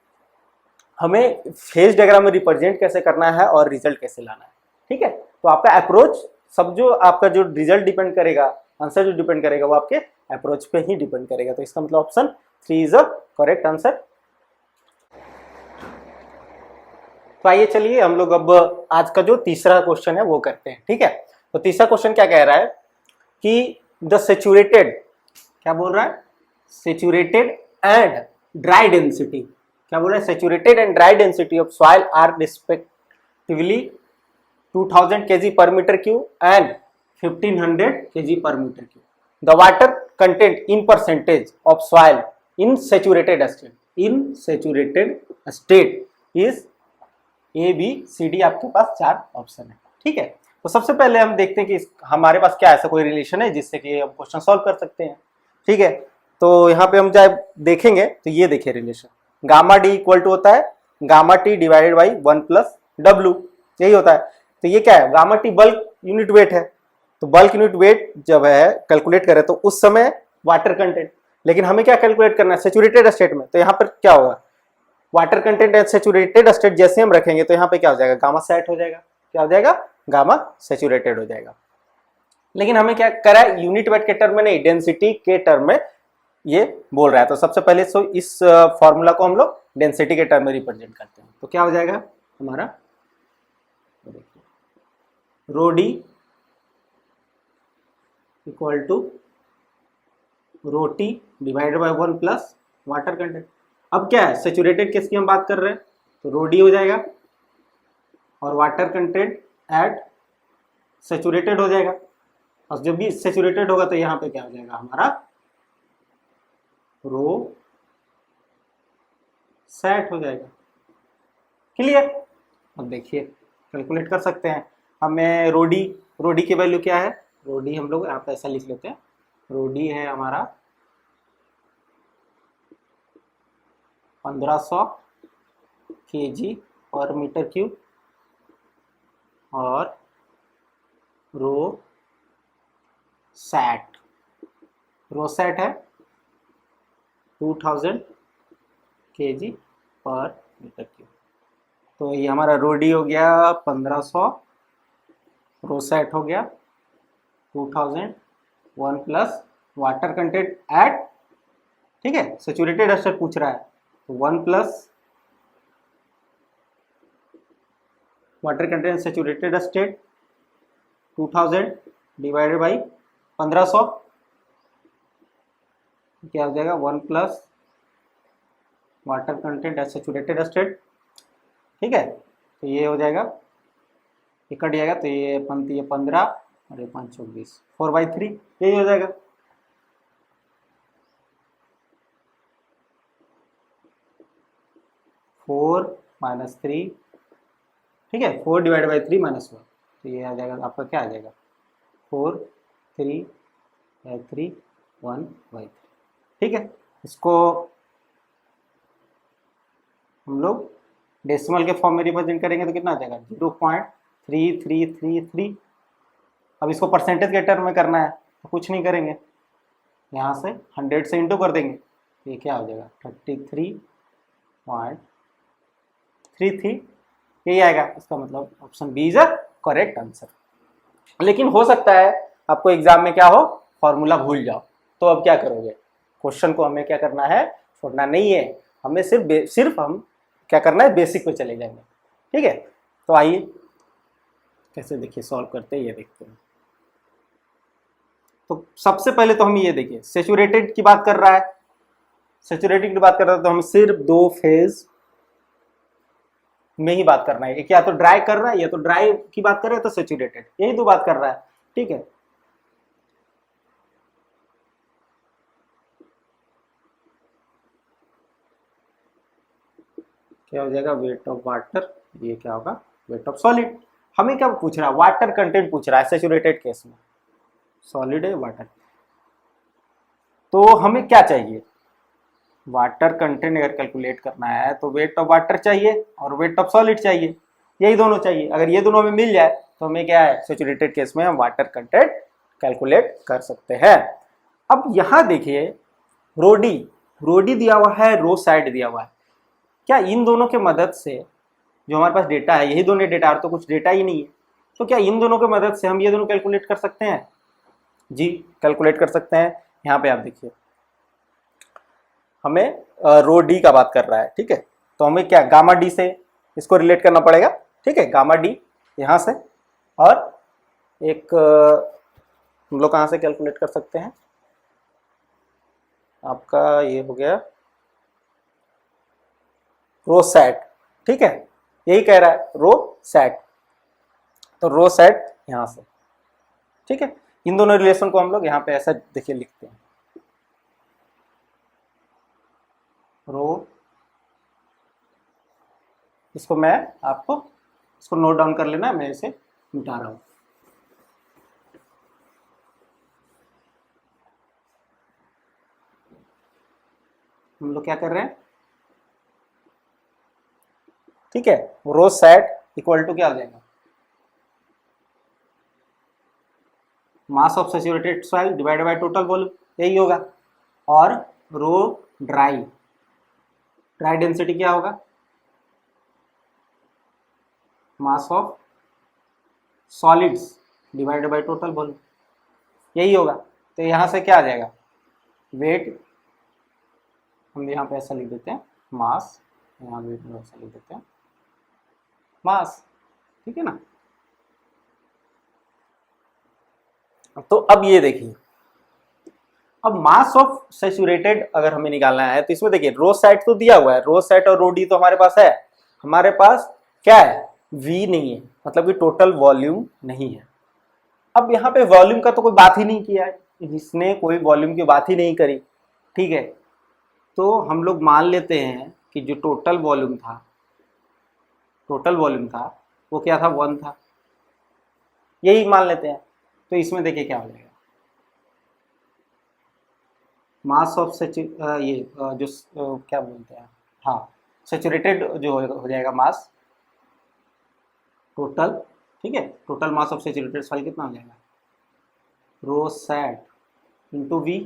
हमें फेज डायग्राम में रिप्रेजेंट कैसे करना है और रिजल्ट कैसे लाना है। ठीक है, तो आपका अप्रोच सब जो आपका जो रिजल्ट डिपेंड करेगा, आंसर जो डिपेंड करेगा वो आपके अप्रोच पे ही डिपेंड करेगा। तो इसका मतलब option 3 is a correct answer. तो आइए चलिए हम लोग अब आज का जो तीसरा क्वेश्चन है वो करते हैं। ठीक है, तो तीसरा क्वेश्चन क्या कह रहा है कि द सेचुरेटेड, क्या बोल रहा है सेचुरेटेड एंड ड्राई डेंसिटी, क्या बोल रहा है saturated and dry density of soil are respectively 2000 kg per meter cube and 1500 kg per meter cube. The water content in percentage of soil in saturated state is A, B, C, D। आपके पास 4 option है। ठीक है, तो सबसे पहले हम देखते हैं कि हमारे पास क्या ऐसा कोई रिलेशन है जिससे कि हम क्वेश्चन सॉल्व कर सकते हैं। ठीक है, तो यहाँ पे हम जब देखेंगे तो ये देखिए relation gamma D equal to होता है gamma T divided by 1 plus W, यही होता है। तो ये क्या है gamma T bulk unit weight है। तो बल्क यूनिट वेट जब है कैलकुलेट करें तो उस समय वाटर कंटेंट, लेकिन हमें क्या कैलकुलेट करना है सेचुरेटेड स्टेट में। तो यहाँ पर क्या होगा water content eight saturated state जैसे हम रखेंगे तो यहाँ पे क्या हो जाएगा गामा सेट हो जाएगा। क्या हो जाएगा गामा सेचुरेटेड हो जाएगा। लेकिन हमें क्या करा है यूनिट वेट के टर्म में नहीं डेंसिटी के टर्म में ये बोल रहा है। तो सबसे पहले इस फॉर्मूला को हम लोग डेंसिटी के टर्म में रिप्रेजेंट करते हैं। तो क्या हो जाएगा हमारा rho D equal to rho T divided by 1 plus water content. अब क्या है सेचुरेटेड केस की हम बात कर रहे हैं तो रो डी हो जाएगा और वाटर कंटेंट एट सेचुरेटेड हो जाएगा। और जब भी सेचुरेटेड होगा तो यहाँ पे क्या हो जाएगा हमारा रो सेट हो जाएगा। क्लियर? अब देखिए कैलकुलेट कर सकते हैं हमें रोडी की वैल्यू क्या है। रोडी हम लोग यहाँ पे ऐसा लिख लेते हैं रोडी है हमारा 1500 kg पर मीटर क्यूब और रो सैट है 2000 kg पर मीटर क्यूब। तो ये हमारा रोडी हो गया 1500, रो सैट हो गया 2000, 1 प्लस वाटर कंटेंट एट, ठीक है सेचुरेटेड स्टेट पूछ रहा है तो 1 plus water content saturated state 2000 divided by 1500 क्या हो जाएगा 1 plus water content eight saturated state. ठीक है, तो ये हो जाएगा ये कट जाएगा तो ये 15 और ये 5 20 4/3 यही हो जाएगा। फोर माइनस 3, ठीक है 4 डिवाइड बाई 3 माइनस 1 तो ये आ जाएगा आपका क्या आ जाएगा 4 3 3 1/3। ठीक है, इसको हम लोग डेसिमल के फॉर्म में रिप्रेजेंट करेंगे तो कितना आ जाएगा 0.3333। अब इसको परसेंटेज के टर्म में करना है तो कुछ नहीं करेंगे यहाँ से 100 से इंटू कर देंगे तो ये क्या हो जाएगा 33.33 यही आएगा। इसका मतलब option B is a correct answer. लेकिन हो सकता है आपको एग्जाम में क्या हो फॉर्मूला भूल जाओ तो अब क्या करोगे क्वेश्चन को हमें क्या करना है छोड़ना नहीं है, हमें सिर्फ हम क्या करना है बेसिक पे चले जाएंगे। ठीक है, तो आइए कैसे देखिए सॉल्व करते हैं ये देखते हैं। तो सबसे पहले तो हम ये देखिए सेचुरेटेड की बात कर रहा है, सैचुरेटेड की बात कर रहे हैं तो हमें सिर्फ दो फेज में ही बात करना है, एक या तो ड्राई कर रहा है या तो ड्राई की बात कर रहे हैं तो सैचुरेटेड, यही दो बात कर रहा है। ठीक है, क्या हो जाएगा, वेट ऑफ वाटर, ये क्या होगा, वेट ऑफ सॉलिड। हमें क्या पूछ रहा है, वाटर कंटेंट पूछ रहा है सैचुरेटेड केस में, सॉलिड है वाटर, तो हमें क्या चाहिए, वाटर कंटेंट अगर कैलकुलेट करना है तो वेट ऑफ वाटर चाहिए और वेट ऑफ सॉलिड चाहिए, यही दोनों चाहिए। अगर ये दोनों हमें मिल जाए तो हमें क्या है, सैचुरेटेड केस में हम वाटर कंटेंट कैलकुलेट कर सकते हैं। अब यहां देखिए, रोडी रोडी दिया हुआ है, रो साइड दिया हुआ है, क्या इन दोनों के मदद से जो हमारे पास डेटा है, यही दोनों डेटा, और तो कुछ डेटा ही नहीं है, तो क्या इन दोनों की मदद से हम ये दोनों कैलकुलेट कर सकते हैं? जी कैलकुलेट कर सकते हैं। यहाँ पे आप देखिए, हमें रो डी का बात कर रहा है, ठीक है, तो हमें क्या गामा डी से इसको रिलेट करना पड़ेगा। ठीक है, गामा डी यहाँ से, और एक हम लोग कहाँ से कैलकुलेट कर सकते हैं, आपका ये हो गया रो सेट। ठीक है, यही कह रहा है रो सेट, तो रो सेट यहाँ से। ठीक है, इन दोनों रिलेशन को हम लोग यहाँ पे ऐसा देखिए लिखते हैं, रो, इसको मैं आपको इसको नोट डाउन कर लेना, मैं इसे मिटा रहा हूं। हम लोग क्या कर रहे हैं, ठीक है, रो सेट इक्वल टू क्या हो जाएगा, mass of saturated soil divided by total volume, यही होगा। और रो ड्राई डेंसिटी क्या होगा, mass of solids divided by total volume, यही होगा। तो यहाँ से क्या आ जाएगा, वेट, हम यहाँ पे ऐसा लिख देते हैं मास, यहाँ भी ऐसा लिख देते हैं मास। ठीक है ना, तो अब ये देखिए, अब मास ऑफ सैचुरेटेड अगर हमें निकालना है तो इसमें देखिए रो सेट तो दिया हुआ है, रो सेट और रो डी तो हमारे पास है, हमारे पास क्या है, वी नहीं है, मतलब कि टोटल वॉल्यूम नहीं है। अब यहाँ पे वॉल्यूम का तो कोई बात ही नहीं किया है, इसने कोई वॉल्यूम की बात ही नहीं करी। ठीक है, तो हम लोग मान लेते हैं कि जो टोटल वॉल्यूम था वो क्या था, 1 था, यही मान लेते हैं। तो इसमें देखिए क्या हो जाएगा, मास ऑफ जो क्या बोलते हैं, हाँ, सैचुरेटेड जो हो जाएगा मास टोटल। ठीक है, total mass of saturated soil कितना हो जाएगा, रो सैट इंटू वी,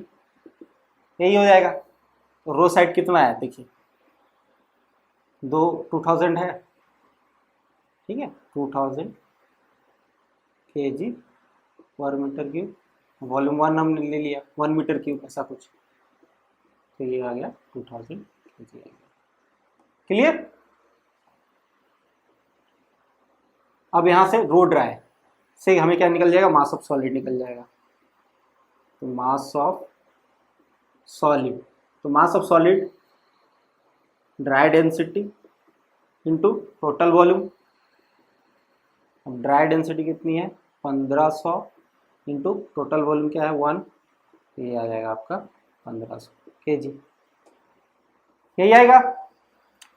यही हो जाएगा। तो रो सैट कितना है देखिए, 2000 है। ठीक है, 2000 kg पर मीटर क्यूब, वॉल्यूम 1 हमने ले लिया 1 मीटर क्यूब ऐसा कुछ, तो ये आ गया 2000 kg। क्लियर। अब यहाँ से रो ड्राई से हमें क्या निकल जाएगा, मास ऑफ सॉलिड निकल जाएगा। तो मास ऑफ सॉलिड, तो मास of solid dry density into total volume. अब ड्राई डेंसिटी कितनी है, 1500 इंटू टोटल वॉल्यूम क्या है 1, तो ये आ जाएगा आपका 1500 kg, यही आएगा।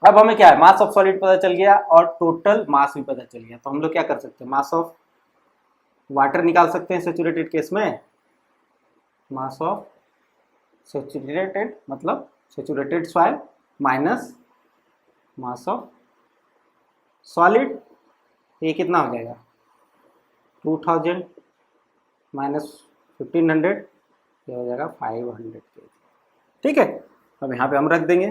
अब हमें क्या है, मास ऑफ सॉलिड पता चल गया और टोटल मास भी पता चल गया, तो हम लोग क्या कर सकते हैं, मास ऑफ वाटर निकाल सकते हैं सैचुरेटेड केस में। मास ऑफ सैचुरेटेड मतलब saturated soil minus mass of solid, ये कितना हो जाएगा, 2000 माइनस 1500, ये हो जाएगा 500 kg। ठीक है, अब यहाँ पे हम रख देंगे,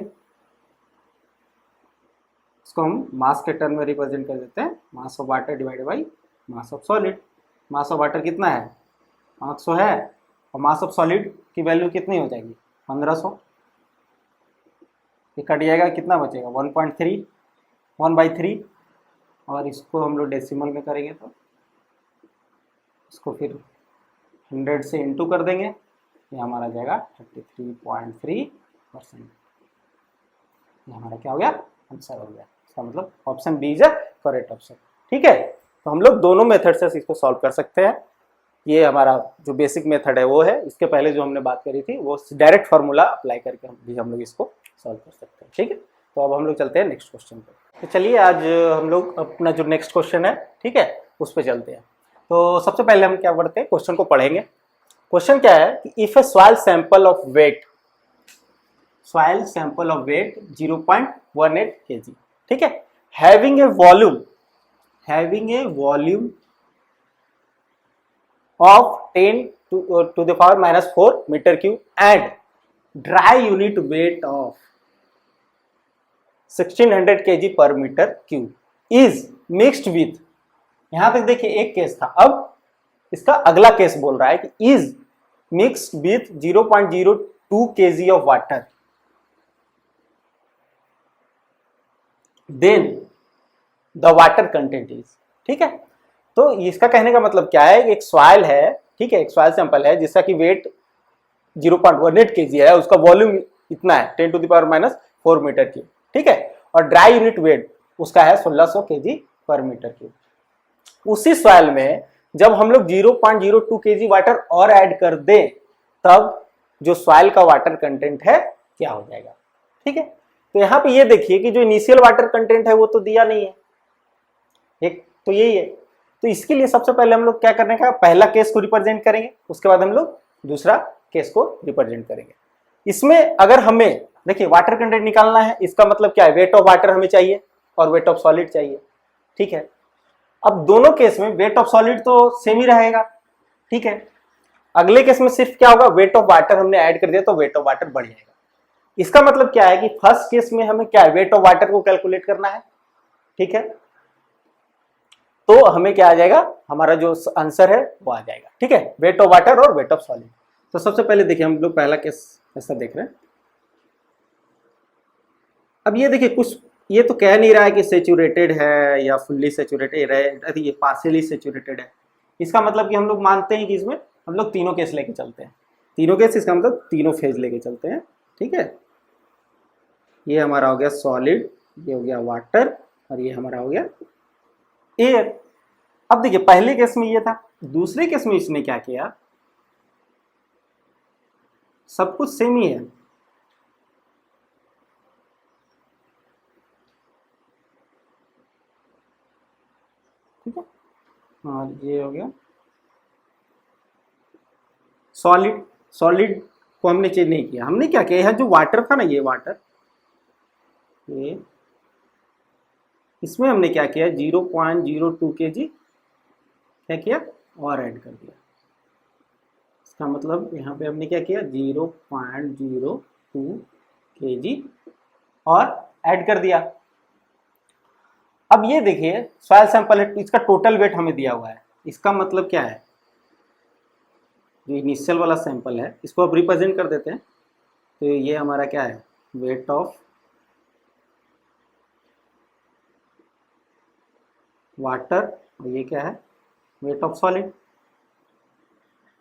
इसको हम मास के टर्म में रिप्रेजेंट कर देते हैं, mass of water divided by mass of solid. Mass of water कितना है, 500 है, और मास ऑफ सॉलिड की वैल्यू कितनी हो जाएगी, 1500। ये कट जाएगा, कितना बचेगा 1.3, 1/3, और इसको हम लोग डेसिमल में करेंगे तो इसको फिर 100 से इंटू कर देंगे, ये हमारा जाएगा 33.3%। ये हमारा क्या हो गया, आंसर हो गया। इसका मतलब option B is a correct option. ठीक है, तो हम लोग दोनों मेथड से इसको सॉल्व कर सकते हैं। ये हमारा जो बेसिक मेथड है वो है, इसके पहले जो हमने बात करी थी वो डायरेक्ट फार्मूला अप्लाई करके हम लोग इसको सॉल्व कर सकते हैं। ठीक है, तो अब हम लोग चलते हैं नेक्स्ट क्वेश्चन पे। तो चलिए आज हम लोग अपना जो नेक्स्ट क्वेश्चन है, ठीक है, उस पर चलते हैं। तो सबसे पहले हम क्या करते हैं, क्वेश्चन को पढ़ेंगे। क्वेश्चन क्या है कि if a soil sample of weight 0.18 kg, ठीक है, having a volume of 10 to the power minus 4 meter cube and dry unit weight of 1600 kg per meter cube is mixed with, यहां तक देखिए एक केस था। अब इसका अगला केस बोल रहा है कि is mixed with 0.02 kg of water, then the water content is, ठीक है। तो इसका कहने का मतलब क्या है, एक सॉइल है, ठीक है, एक सॉइल सैंपल है जिसका कि वेट 0.18 kg है, उसका वॉल्यूम इतना है 10 to the power minus 4 metre cube, ठीक है, और ड्राई यूनिट वेट उसका है 1600 kg पर मीटर क्यूब। उसी सॉइल में जब हम लोग 0.02 kg वाटर और ऐड कर दें तब जो सॉइल का वाटर कंटेंट है क्या हो जाएगा, ठीक है। तो यहाँ पे ये देखिए कि जो इनिशियल वाटर कंटेंट है वो तो दिया नहीं है, एक तो यही है। तो इसके लिए सबसे पहले हम लोग क्या करने का, पहला केस को रिप्रेजेंट करेंगे, उसके बाद हम लोग दूसरा केस को रिप्रेजेंट करेंगे। इसमें अगर हमें देखिए वाटर कंटेंट निकालना है, इसका मतलब क्या है, वेट ऑफ वाटर हमें चाहिए और वेट ऑफ सॉलिड चाहिए, ठीक है। अब दोनों केस में वेट ऑफ सॉलिड तो सेम ही रहेगा, ठीक है। अगले केस में सिर्फ क्या होगा, वेट ऑफ वाटर हमने ऐड कर दिया तो वेट ऑफ वाटर बढ़ जाएगा। इसका मतलब क्या है कि फर्स्ट केस में हमें क्या है, वेट ऑफ वाटर को कैलकुलेट करना है, ठीक है। तो हमें क्या आ जाएगा, हमारा जो आंसर है वो आ जाएगा, ठीक है, वेट ऑफ वाटर और वेट ऑफ सॉलिड। तो सबसे पहले देखिए हम लोग पहला केस ऐसा देख रहे हैं। अब ये देखिए कुछ ये तो कह नहीं रहा है कि सेचुरेटेड है या फुल्ली सेचुरेटेड है, ये पार्शियली सेचुरेटेड है। इसका मतलब कि हम लोग मानते हैं कि इसमें हम लोग तीनों केस लेके चलते हैं, तीनों केस, इसका मतलब तीनों फेज लेके चलते हैं, ठीक है। ये हमारा हो गया सॉलिड, ये हो गया वाटर और ये हमारा हो गया एयर। अब देखिए पहले केस में ये था, दूसरे केस में इसने क्या किया, सब कुछ सेम ही है, ठीक है। और ये हो गया सॉलिड को हमने चेंज नहीं किया, हमने क्या किया, जो वाटर था ना, ये वाटर, ये इसमें हमने क्या किया, 0.02 kg क्या किया और ऐड कर दिया। इसका मतलब यहाँ पे हमने क्या किया, 0.02 kg और ऐड कर दिया। अब ये देखिए सॉइल सैंपल है, इसका टोटल वेट हमें दिया हुआ है। इसका मतलब क्या है, जो इनिशियल वाला सैंपल है इसको अब रिप्रेजेंट कर देते हैं। तो ये हमारा क्या है, वेट ऑफ वाटर और ये क्या है, weight of solid.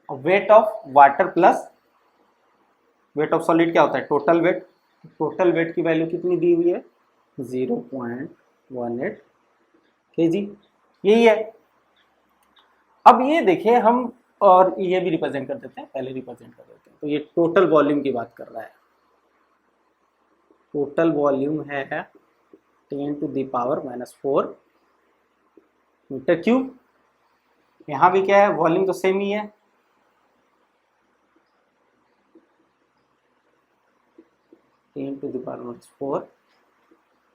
Wait of water plus weight of solid क्या होता है, टोटल वेट। टोटल वेट की वैल्यू कितनी दी हुई है, 0.18 kg, यही है। अब ये देखिए हम, और ये भी रिप्रेजेंट कर देते हैं, पहले रिप्रेजेंट कर देते हैं। तो ये टोटल वॉल्यूम की बात कर रहा है, टोटल वॉल्यूम है 10 to the power minus 4 metre cube. यहाँ भी क्या है, वॉल्यूम तो सेम ही है, 10 to the power minus 4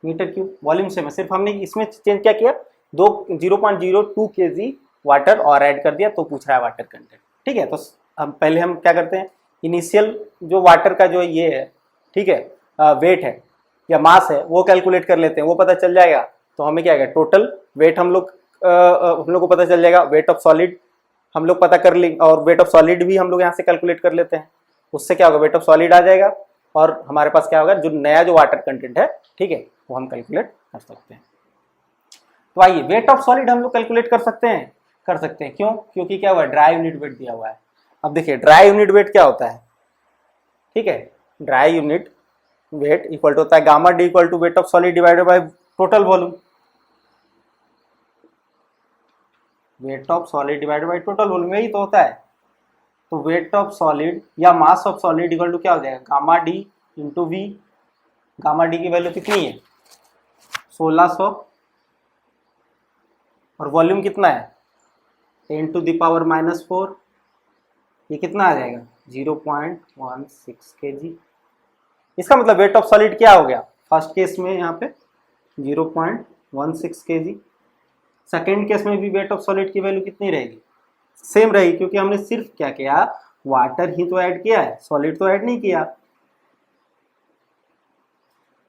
metre cube, volume same है। सिर्फ हमने इसमें चेंज क्या किया, 0.02 kg वाटर और ऐड कर दिया, तो पूछ रहा है वाटर कंटेंट, ठीक है। तो हम पहले हम क्या करते हैं, इनिशियल जो वाटर का जो ये है, ठीक है, वेट है या मास है, वो कैलकुलेट कर लेते हैं, वो पता चल जाएगा। तो हमें क्या है, टोटल वेट हम लोग को पता चल जाएगा। वेट ऑफ सॉलिड हम लोग पता कर लेंगे और वेट ऑफ सॉलिड भी हम लोग यहाँ से कैलकुलेट कर लेते हैं। उससे क्या होगा, वेट ऑफ सॉलिड आ जाएगा और हमारे पास क्या होगा, जो नया जो वाटर कंटेंट है, ठीक है, वो हम कैलकुलेट कर सकते हैं। तो आइए वेट ऑफ सॉलिड हम लोग कैलकुलेट कर सकते हैं, क्यों, क्योंकि क्या हुआ, ड्राई यूनिट वेट दिया हुआ है। अब देखिए ड्राई यूनिट वेट क्या होता है, ठीक है, dry unit weight equal to होता है gamma D equal to weight of solid divided by total volume, weight of solid divided by total volume, यही तो होता है। तो वेट ऑफ सॉलिड या mass of solid equal to क्या हो जाएगा, gamma d into v. Gamma d की वैल्यू कितनी है 1600 और वॉल्यूम कितना है 10 टू द पावर -4, ये कितना आ जाएगा 0.16 kg। इसका मतलब वेट ऑफ सॉलिड क्या हो गया फर्स्ट केस में यहाँ पे 0.16 kg, सेकेंड केस में भी वेट ऑफ सॉलिड की वैल्यू कितनी रहेगी, सेम रहेगी, क्योंकि हमने सिर्फ क्या किया वाटर ही तो ऐड किया है, सॉलिड तो ऐड नहीं किया।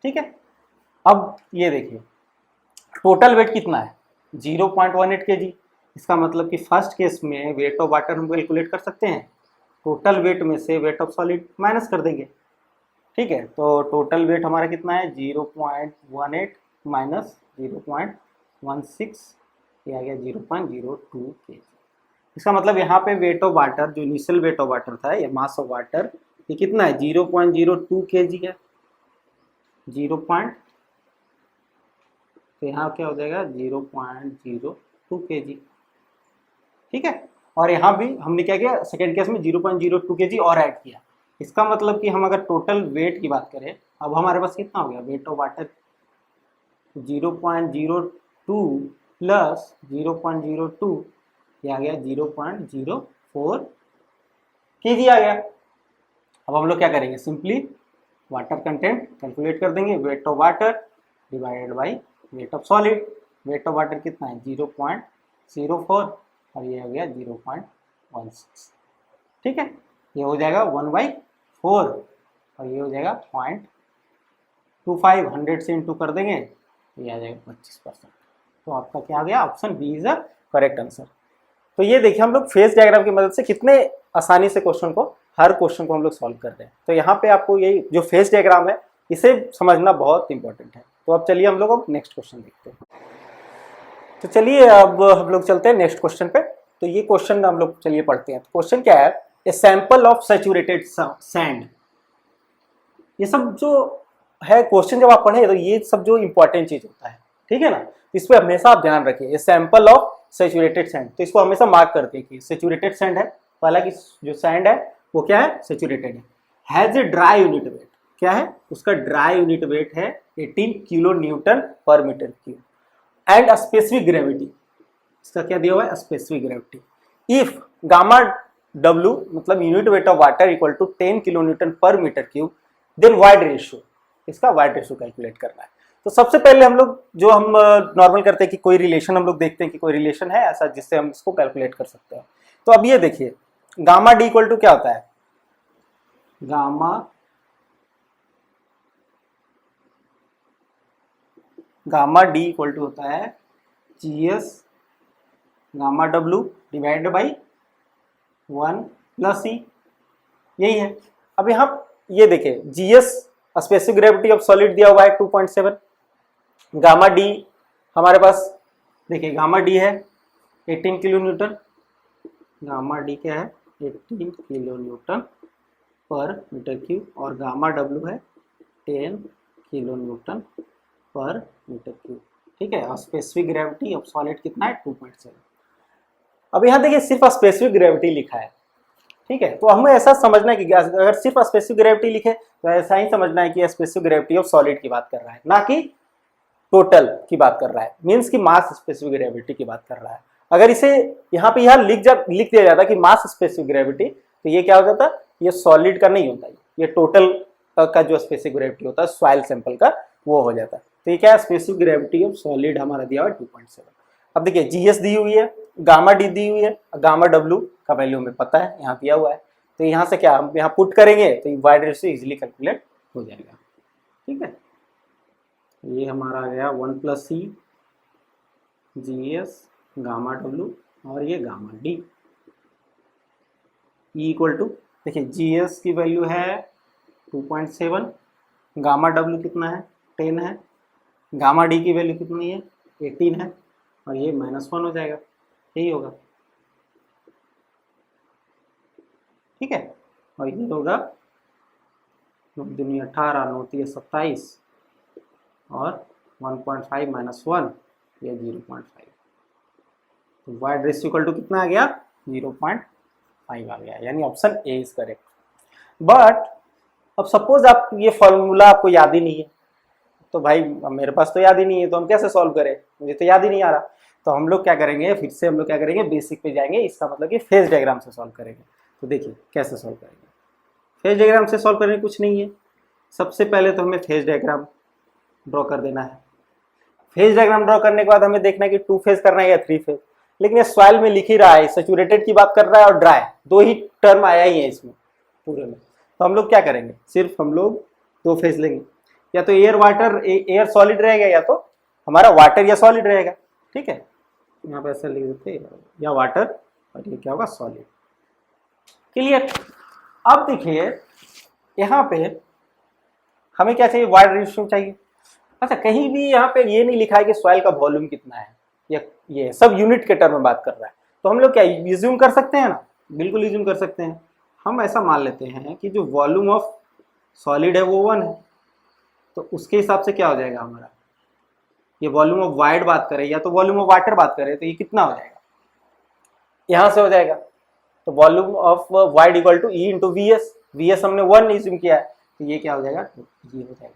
ठीक है, अब ये देखिए टोटल वेट कितना है 0.18 kg। इसका मतलब कि फर्स्ट केस में वेट ऑफ वाटर हम कैलकुलेट कर सकते हैं, टोटल वेट में से वेट ऑफ सॉलिड माइनस कर देंगे। ठीक है, तो टोटल वेट हमारा कितना है 0.18 माइनस 0.16, ये आ गया 0.02 kg। इसका मतलब यहाँ पे वेट ऑफ वाटर जो इनिशियल वेट ऑफ वाटर था या मास ऑफ वाटर ये कितना है 0.02 kg है। तो यहाँ क्या हो जाएगा 0.02 kg। ठीक है, और यहाँ भी हमने क्या किया सेकेंड केस में 0.02 kg और ऐड किया। इसका मतलब कि हम अगर टोटल वेट की बात करें, अब हमारे पास कितना हो गया वेट ऑफ वाटर 0.02 प्लस 0.02, ये आ गया 0.04 kg आ गया। अब हम लोग क्या करेंगे सिंपली वाटर कंटेंट कैलकुलेट कर देंगे, wait of water divided by weight of solid. Wait of water कितना है 0.04 और ये हो गया 0.16। ठीक है, ये हो जाएगा 1/4 और ये हो जाएगा 0.25, 100 से इंटू कर देंगे ये आ जाएगा 25%। तो आपका क्या आ गया option B is the correct answer. तो ये देखिए हम लोग फेज डायग्राम की मदद से कितने आसानी से क्वेश्चन को हर क्वेश्चन को हम लोग सॉल्व कर रहे हैं। तो यहाँ पे आपको यही जो फेज डायग्राम है इसे समझना बहुत इंपॉर्टेंट है। तो अब चलिए हम लोग अब नेक्स्ट क्वेश्चन देखते हैं। तो चलिए अब हम लोग चलते हैं नेक्स्ट क्वेश्चन पे। तो ये क्वेश्चन हम लोग चलिए पढ़ते हैं। तो क्वेश्चन क्या है, a sample of saturated sand. ये सब जो है क्वेश्चन जब आप पढ़े तो ये सब जो इंपॉर्टेंट चीज होता है, ठीक है ना, इस पर हमेशा आप ध्यान रखिए। A sample of saturated sand, तो इसको हमेशा मार्क करते हैं कि सैचुरेटेड सैंड है, तो हालांकि जो सैंड है वो क्या है सैचुरेटेड है। Has a dry unit weight, क्या है उसका ड्राई यूनिट वेट है 18 kilo newton per metre cube and specific gravity, इसका क्या दिया हुआ है specific gravity. If gamma W मतलब unit weight of water equal to 10 kilo newton per metre cube, then void ratio, इसका वाइड रेशियो कैलकुलेट करना है। तो सबसे पहले हम लोग जो हम नॉर्मल करते हैं कि कोई रिलेशन हम लोग देखते हैं कि कोई रिलेशन है ऐसा जिससे हम इसको कैलकुलेट कर सकते हैं। तो अब ये देखिए गामा डी इक्वल टू क्या होता है, गामा डी इक्वल टू होता है GS gamma W divided by 1 plus E, यही है। अब यहाँ ये देखिए GS specific gravity of solid दिया हुआ है 2.7, गामा डी हमारे पास देखिए गामा डी है 18 किलो न्यूटन, गामा डी क्या है 18 kilo newton per metre cube और गामा डब्ल्यू है 10 kilo newton per metre cube. ठीक है, और स्पेसिफिक ग्रेविटी ऑफ सॉलिड कितना है 2.7। अब यहाँ देखिए सिर्फ स्पेसिफिक ग्रेविटी लिखा है, ठीक है, तो हमें ऐसा समझना है कि अगर सिर्फ स्पेसिफिक ग्रेविटी लिखे तो ऐसा ही समझना है कि स्पेसिफिक ग्रेविटी ऑफ सॉलिड की बात कर रहा है, ना कि टोटल की बात कर रहा है, मीन्स कि मास स्पेसिफिक ग्रेविटी की बात कर रहा है। अगर इसे यहाँ पे लिख दिया जाता कि मास स्पेसिफिक ग्रेविटी, तो ये क्या हो जाता, ये सॉलिड का नहीं होता, ये टोटल का जो स्पेसिफिक ग्रेविटी होता है सॉइल सैंपल का वो हो जाता है। तो ये क्या है स्पेसिफिक ग्रेविटी ऑफ सॉलिड हमारा दिया हुआ है 2.7। अब देखिए जीएस दी हुई है, गामा डी दी हुई है, गामा डब्ल्यू का वैल्यू हमें पता है यहाँ दिया हुआ है, तो यहाँ से क्या हम यहाँ पुट करेंगे तो वाइड रेशियो इजीली कैलकुलेट हो जाएगा। ठीक है, ये हमारा आ गया 1 प्लस सी जीएस गामा डब्ल्यू और ये गामा डी इक्वल टू देखिए जीएस की वैल्यू है 2.7, गामा डब्ल्यू कितना है 10 है, गामा डी की वैल्यू कितनी है 18 है और ये -1 हो जाएगा, यही होगा। ठीक है, और ये होगा 9 दूनी 18, 9 तिया 27 और 1.5 माइनस 1 ये 0.5। तो वाइड रेशियो इक्वल टू कितना आ गया 0.5 आ गया, यानी option A is correct. But अब सपोज आप ये फॉर्मूला आपको याद ही नहीं है, तो भाई मेरे पास तो याद ही नहीं है, तो हम कैसे सॉल्व करें, मुझे तो याद ही नहीं आ रहा। तो हम लोग क्या करेंगे, फिर से हम लोग क्या करेंगे, बेसिक पे जाएंगे, इसका मतलब कि फेज डायग्राम से सॉल्व करेंगे। तो देखिए कैसे सॉल्व करेंगे। फेज डायग्राम से सॉल्व करने कुछ नहीं है, सबसे पहले तो हमें फेज डायग्राम ड्रॉ कर देना है। फेज डायग्राम ड्रॉ करने के बाद हमें देखना है कि 2 फेज करना है या 3 फेज। लेकिन ये सॉइल में लिख ही रहा है, सैचुरेटेड की बात कर रहा है और ड्राई, 2 ही टर्म आया ही है इसमें पूरे में। तो हम लोग क्या करेंगे, सिर्फ हम लोग 2 फेज लेंगे, या तो एयर वाटर एयर सॉलिड रहेगा, या तो हमारा वाटर या सॉलिड रहेगा। ठीक है, यहाँ पे ऐसा लिख देते हैं, या वाटर और ये क्या होगा सॉलिड। क्लियर। अब देखिए यहाँ पे हमें क्या चाहिए, वाइड रेशियो चाहिए। अच्छा, कहीं भी यहाँ पे ये नहीं लिखा है कि सॉइल का वॉल्यूम कितना है, या ये सब यूनिट के टर्म में बात कर रहा है। तो हम लोग क्या यूज्यूम कर सकते हैं ना, बिल्कुल यूज्यूम कर सकते हैं। हम ऐसा मान लेते हैं कि जो वॉल्यूम ऑफ सॉलिड है वो 1 है, तो उसके हिसाब से क्या हो जाएगा हमारा, ये वॉल्यूम ऑफ वाइड बात करें या तो वॉल्यूम ऑफ वाटर बात करें, तो ये कितना हो जाएगा, यहां से हो जाएगा। तो volume of void equal to e into v s, we s हमने 1 यूज्यूम किया है, तो ये क्या हो जाएगा, ये हो जाएगा।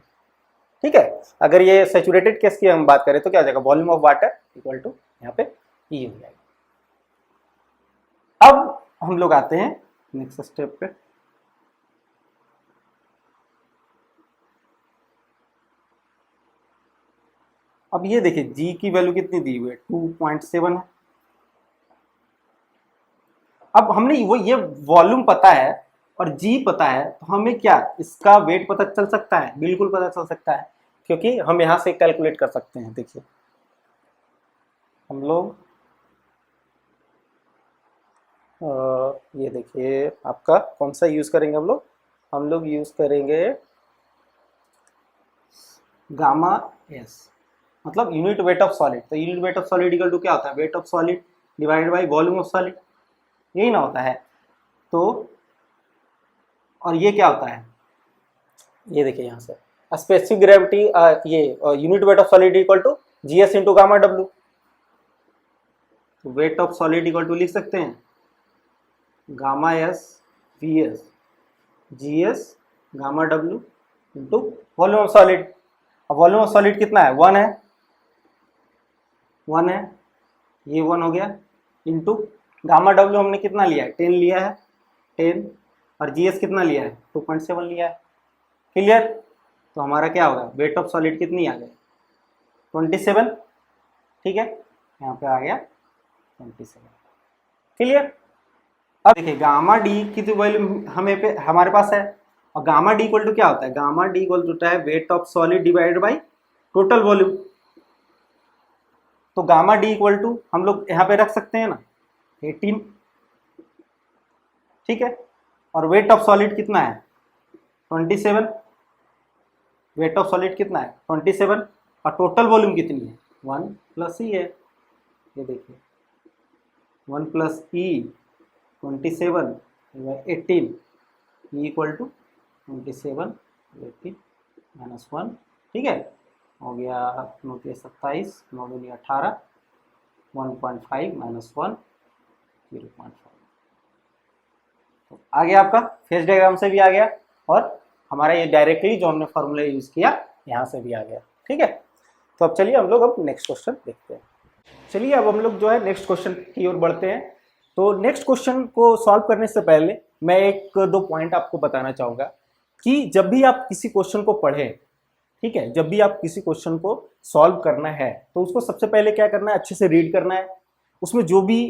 ठीक है, अगर ये सैचुरेटेड केस की हम बात करें तो क्या हो जाएगा, volume of water equal to यहाँ पे ई हो जाएगा। अब हम लोग आते हैं नेक्स्ट स्टेप पे। अब ये देखिए जी की वैल्यू कितनी दी हुई है, 2.7 है। अब हमने वो ये वॉल्यूम पता है और जी पता है, तो हमें क्या इसका वेट पता चल सकता है, बिल्कुल पता चल सकता है, क्योंकि हम यहां से कैलकुलेट कर सकते हैं। देखिए हम लोग ये देखिए आपका कौन सा यूज करेंगे हम लोग यूज करेंगे गामा एस, मतलब यूनिट वेट ऑफ सॉलिड। तो unit weight of solid equal to क्या होता है, weight of solid divided by volume of solid, यही ना होता है। तो और ये क्या होता है, ये देखिए यहाँ से स्पेसिफिक ग्रेविटी, ये unit weight of solid equal to G S into gamma W. तो weight of solid equal to लिख सकते हैं gamma S we S G S gamma W into volume of solid. अब वॉल्यूम ऑफ सॉलिड कितना है, 1 है, 1 है, ये 1 हो गया, इंटू गामा डब्ल्यू हमने कितना लिया है, 10 लिया है, 10, और जीएस कितना लिया है, 2.7 लिया है। क्लियर। तो हमारा क्या होगा, वेट ऑफ सॉलिड कितनी आ गई, 27। ठीक है, यहाँ पे आ गया 27। क्लियर। अब देखिए गामा डी की तो वैल्यू हमारे पास है, और गामा डी इक्वल टू क्या होता है, गामा डी इक्वल टू होता है weight of solid divided by total volume. तो गामा डी इक्वल टू हम लोग यहाँ पे रख सकते हैं ना 18। ठीक है, और वेट ऑफ सॉलिड कितना है 27, वेट ऑफ सॉलिड कितना है 27, और टोटल वॉल्यूम कितनी है 1 प्लस ई है। ये देखिए 1 plus e 27 18 e equal to 27 18 minus 1। ठीक है, हो गया 9 27 9 दूनी 18 1.5 माइनस 1 0.5। तो आ गया आपका फेज डायग्राम से भी आ गया, और हमारा ये डायरेक्टली जो हमने फॉर्मूला यूज किया यहाँ से भी आ गया। ठीक है, तो अब चलिए हम लोग अब नेक्स्ट क्वेश्चन देखते हैं। चलिए अब हम लोग जो है नेक्स्ट क्वेश्चन की ओर बढ़ते हैं। तो नेक्स्ट क्वेश्चन को सॉल्व करने से पहले मैं 1-2 पॉइंट आपको बताना चाहूँगा कि जब भी आप किसी क्वेश्चन को पढ़ें, ठीक है, जब भी आप किसी क्वेश्चन को सॉल्व करना है तो उसको सबसे पहले क्या करना है, अच्छे से रीड करना है। उसमें जो भी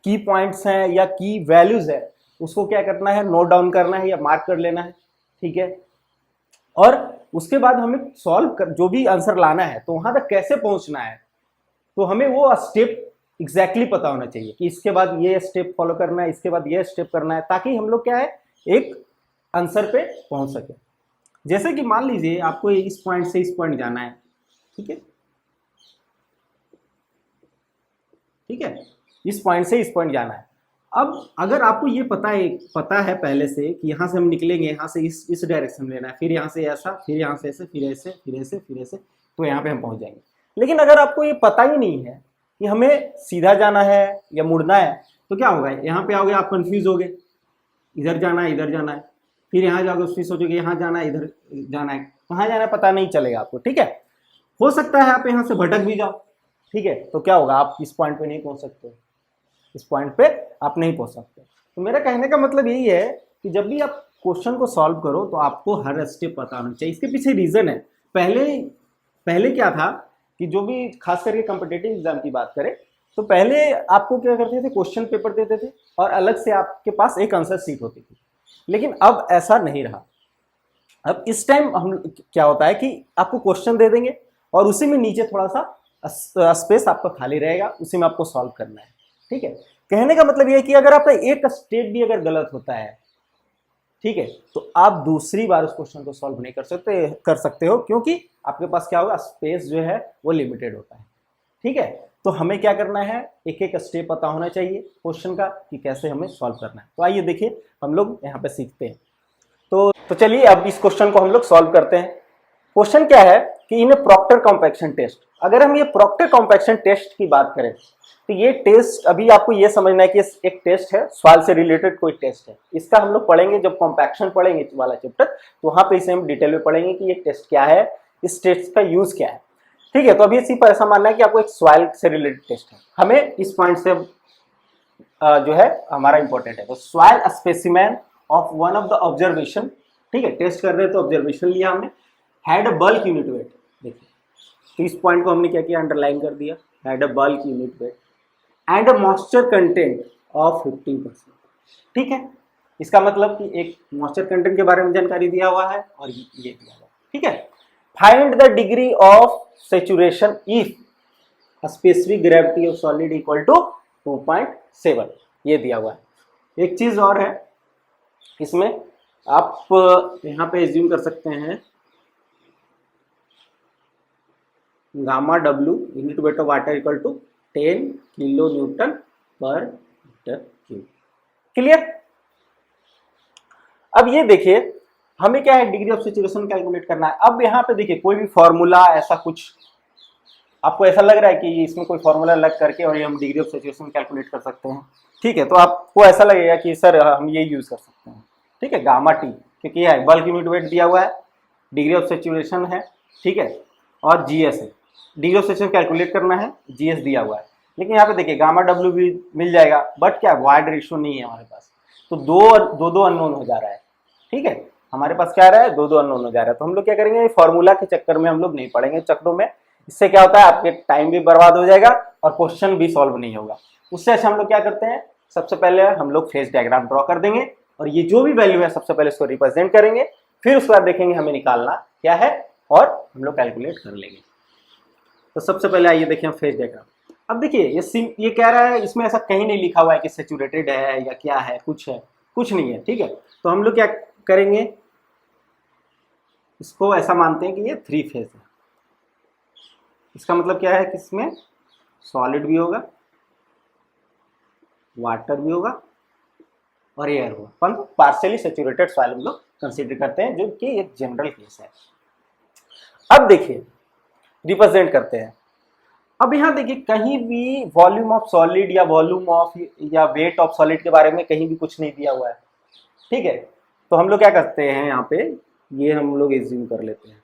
की पॉइंट्स हैं या की वैल्यूज है उसको क्या करना है, नोट डाउन करना है या मार्क कर लेना है। ठीक है, और उसके बाद हमें सॉल्व कर जो भी आंसर लाना है तो वहां तक कैसे पहुंचना है, तो हमें वो स्टेप एग्जैक्टली पता होना चाहिए कि इसके बाद ये स्टेप फॉलो करना है, इसके बाद ये स्टेप करना है, ताकि हम लोग क्या है एक आंसर पे पहुंच सके। जैसे कि मान लीजिए आपको इस पॉइंट से इस पॉइंट जाना है, ठीक है, ठीक है, इस पॉइंट से इस पॉइंट जाना है। अब अगर आपको ये पता है पहले से कि यहाँ से हम निकलेंगे, यहाँ से इस डायरेक्शन में लेना है, फिर यहाँ से ऐसा, फिर यहाँ से ऐसे, फिर ऐसे, फिर ऐसे, फिर ऐसे, तो यहाँ पे हम पहुंच जाएंगे। लेकिन अगर आपको ये पता ही नहीं है कि हमें सीधा जाना है या मुड़ना है, तो क्या होगा, यहाँ पे आओगे आप कंफ्यूज हो गए, इधर जाना है, इधर जाना है, फिर यहाँ जाओगे फिर सोचोगे यहाँ जाना है, इधर जाना है, कहाँ जाना है पता नहीं चलेगा आपको। ठीक है, हो सकता है आप यहाँ से भटक भी जाओ। ठीक है, तो क्या होगा, आप इस पॉइंट पे नहीं पहुंच सकते, इस पॉइंट पे आप नहीं पहुंच सकते। तो मेरा कहने का मतलब यही है कि जब भी आप क्वेश्चन को सॉल्व करो तो आपको हर स्टेप पता होना चाहिए। इसके पीछे रीजन है, पहले क्या था कि जो भी खास करके कॉम्पिटिटिव एग्जाम की बात करें तो पहले आपको क्या करते थे, क्वेश्चन पेपर देते थे और अलग से आपके पास एक आंसर शीट होती थी। लेकिन अब ऐसा नहीं रहा। अब इस टाइम हम क्या होता है कि आपको क्वेश्चन दे देंगे और उसी में नीचे थोड़ा सा स्पेस आपका खाली रहेगा, उसी में आपको सॉल्व करना है। ठीक है, कहने का मतलब यह है कि अगर आपका एक स्टेप भी अगर गलत होता है, ठीक है, तो आप दूसरी बार उस क्वेश्चन को सॉल्व नहीं कर सकते हो, क्योंकि आपके पास क्या होगा, स्पेस जो है वो लिमिटेड होता है। ठीक है, तो हमें क्या करना है, एक एक स्टेप पता होना चाहिए क्वेश्चन का कि कैसे हमें सॉल्व करना है। तो आइए देखिए हम लोग यहाँ पे सीखते हैं। तो चलिए अब इस क्वेश्चन को हम लोग सॉल्व करते हैं। क्वेश्चन क्या है कि इन प्रॉक्टर कॉम्पैक्शन टेस्ट, अगर हम ये प्रॉक्टर कॉम्पैक्शन टेस्ट की बात करें तो ये टेस्ट अभी आपको ये समझना है कि एक टेस्ट है, सवाल से रिलेटेड कोई टेस्ट है। इसका हम लोग पढ़ेंगे जब कॉम्पैक्शन पढ़ेंगे वाला चैप्टर, तो वहां पे इसे हम डिटेल में पढ़ेंगे कि ये टेस्ट क्या है, इस टेस्ट का यूज क्या है। ठीक है, तो अभी इसी पर ऐसा मानना है कि आपको एक सवाल से रिलेटेड टेस्ट है, हमें इस पॉइंट से जो है हमारा इंपॉर्टेंट है। तो soil specimen of one of the observation, ठीक है, टेस्ट कर रहे हैं तो ऑब्जर्वेशन लिया हमने, had a bulk unit wait. देखिए, तो इस पॉइंट को हमने क्या किया, अंडरलाइन कर दिया, had a bulk unit wait and a moisture content of 15%। ठीक है, इसका मतलब कि एक मॉइस्चर कंटेंट के बारे में जानकारी दिया हुआ है और ये दिया हुआ है। ठीक है, find the degree of saturation if specific gravity of solid equal to 2.7, ये दिया हुआ है। एक चीज और है इसमें, आप यहाँ पे एज्यूम कर सकते हैं गामा डब्ल्यू unit weight of water equal to 10 kilo newton per metre cube. Clear? अब ये देखिए हमें क्या है, डिग्री ऑफ सैचुरेशन कैलकुलेट करना है। अब यहाँ पे देखिए कोई भी फॉर्मूला ऐसा कुछ आपको ऐसा लग रहा है कि इसमें कोई फॉर्मूला लग करके और ये हम डिग्री ऑफ सैचुरेशन कैलकुलेट कर सकते हैं। ठीक है, तो आपको ऐसा लगेगा कि सर हम ये यूज कर सकते हैं। ठीक है, गामा टी, क्योंकि है बल्क यूनिट वेट दिया हुआ है, डिग्री ऑफ सैचुरेशन है, ठीक है, और जीएस है, डिग्री ऑफ सैचुरेशन कैलकुलेट करना है, जीएस दिया हुआ है। लेकिन यहाँ पे देखिए गामा डब्ल्यू भी मिल जाएगा, बट क्या वाइड रेशियो नहीं है हमारे पास, तो दो अननोन हो जा रहा है। ठीक है, हमारे पास क्या रहा है, दो अननोन हो जा रहा है। तो हम लोग क्या करेंगे, फॉर्मूला के चक्कर में हम लोग नहीं पढ़ेंगे चक्रों में, इससे क्या होता है आपके टाइम भी बर्बाद हो जाएगा और क्वेश्चन भी सॉल्व नहीं होगा। उससे अच्छा हम लोग क्या करते हैं, सबसे पहले हम लोग फेज डायग्राम ड्रॉ कर देंगे और ये जो भी वैल्यू है सबसे पहले इसको रिप्रेजेंट करेंगे, फिर उसके बाद देखेंगे हमें निकालना क्या है और हम लोग कैलकुलेट कर लेंगे। तो सबसे पहले आइए देखिए हम फेज डायग्राम। अब देखिए ये कह रहा है, इसमें ऐसा कहीं नहीं लिखा हुआ है कि सैचुरेटेड है या क्या है, कुछ नहीं है। ठीक है, तो हम लोग क्या करेंगे, इसको ऐसा मानते हैं कि ये 3 फेज है। इसका मतलब क्या है कि इसमें सॉलिड भी होगा, वाटर भी होगा और एयर होगा, परंतु पार्शियली सैचुरेटेड सॉइल हम लोग कंसीडर करते हैं, जो कि एक जनरल केस है। अब देखिए रिप्रेजेंट करते हैं। अब यहाँ देखिए कहीं भी वॉल्यूम ऑफ सॉलिड या वॉल्यूम ऑफ या वेट ऑफ सॉलिड के बारे में कहीं भी कुछ नहीं दिया हुआ है। ठीक है, तो हम लोग क्या करते हैं, यहाँ पे ये हम लोग एज्यूम कर लेते हैं,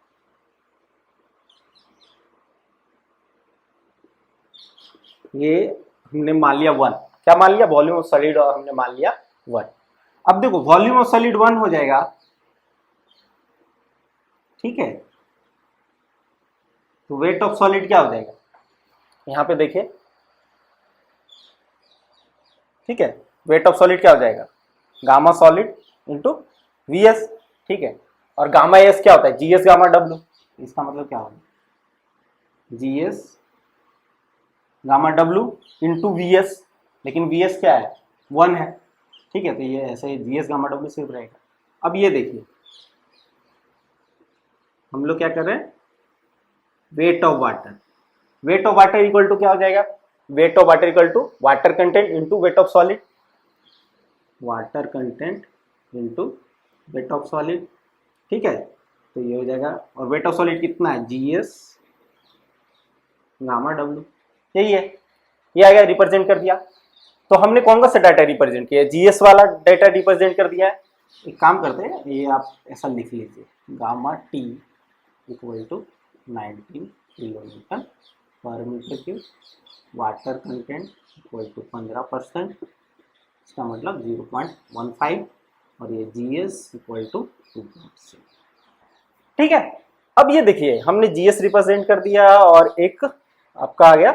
ये हमने मान लिया 1, क्या मान लिया, वॉल्यूम ऑफ सॉलिड, और हमने मान लिया 1। अब देखो वॉल्यूम ऑफ सॉलिड 1 हो जाएगा, ठीक है, तो वेट ऑफ सॉलिड क्या हो जाएगा, यहाँ पे देखिए, ठीक है, वेट ऑफ सॉलिड क्या हो जाएगा, गामा सॉलिड इंटू वीएस। ठीक है, और गामा एस क्या होता है, जीएस गामा डब्ल्यू। इसका मतलब क्या होगा, GS gamma W into VS, लेकिन वीएस क्या है, 1 है। ठीक है, तो ये ऐसे जीएस गामा डब्ल्यू सिर्फ रहेगा। अब ये देखिए हम लोग क्या कर रहे हैं, weight of water, weight of water equal to क्या हो जाएगा, weight of water equal to water content into weight of solid. Water content into weight of solid, ठीक है। तो ये हो जाएगा, और वेट ऑफ सॉलिड कितना है, GS गामा डब्ल्यू, यही है, ये आ गया, रिप्रेजेंट कर दिया। तो हमने कौन सा डाटा रिप्रेजेंट किया, GS वाला डाटा रिप्रेजेंट कर दिया है। एक काम करते हैं, ये आप ऐसा लिख लीजिए, gamma T equal to 19 kilometre per metre cube, water content equal to 15%, इसका मतलब 0.15, और ये GS इक्वल टू 2.6, ठीक है। अब ये देखिए, हमने GS रिप्रेजेंट कर दिया, और एक आपका आ गया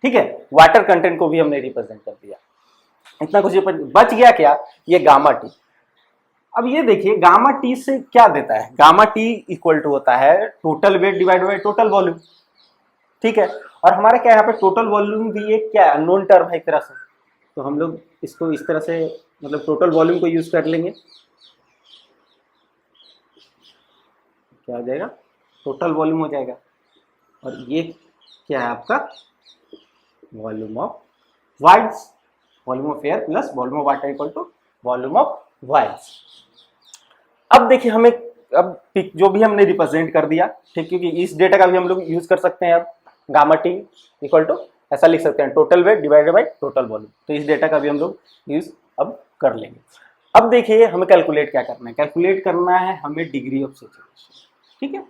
ठीक है, वाटर कंटेंट को भी हमने रिप्रेजेंट कर दिया। इतना कुछ बच गया क्या, ये गामा टी। अब ये देखिए गामा टी से क्या देता है, गामा टी इक्वल टू होता है total weight divide by total volume, ठीक है। और हमारा क्या यहाँ पे टोटल वॉल्यूम भी एक क्या है, अननोन टर्म है एक तरह से, तो हम लोग इसको इस तरह से मतलब टोटल वॉल्यूम को यूज कर लेंगे। क्या हो जाएगा, टोटल वॉल्यूम हो जाएगा, और ये क्या है आपका, volume of voids, volume of air plus volume of water equal to volume of voids. अब देखिए हमें, अब जो भी हमने रिप्रेजेंट कर दिया, ठीक, क्योंकि इस डेटा का भी हम लोग यूज कर सकते हैं। अब गामा टी इक्वल टू ऐसा लिख सकते हैं, total weight divided by total volume, तो इस डेटा का भी हम लोग यूज अब कर लेंगे। अब देखिए हमें कैलकुलेट क्या करना है, कैलकुलेट करना है हमें डिग्री ऑफ सेचुरेशन, ठीक है।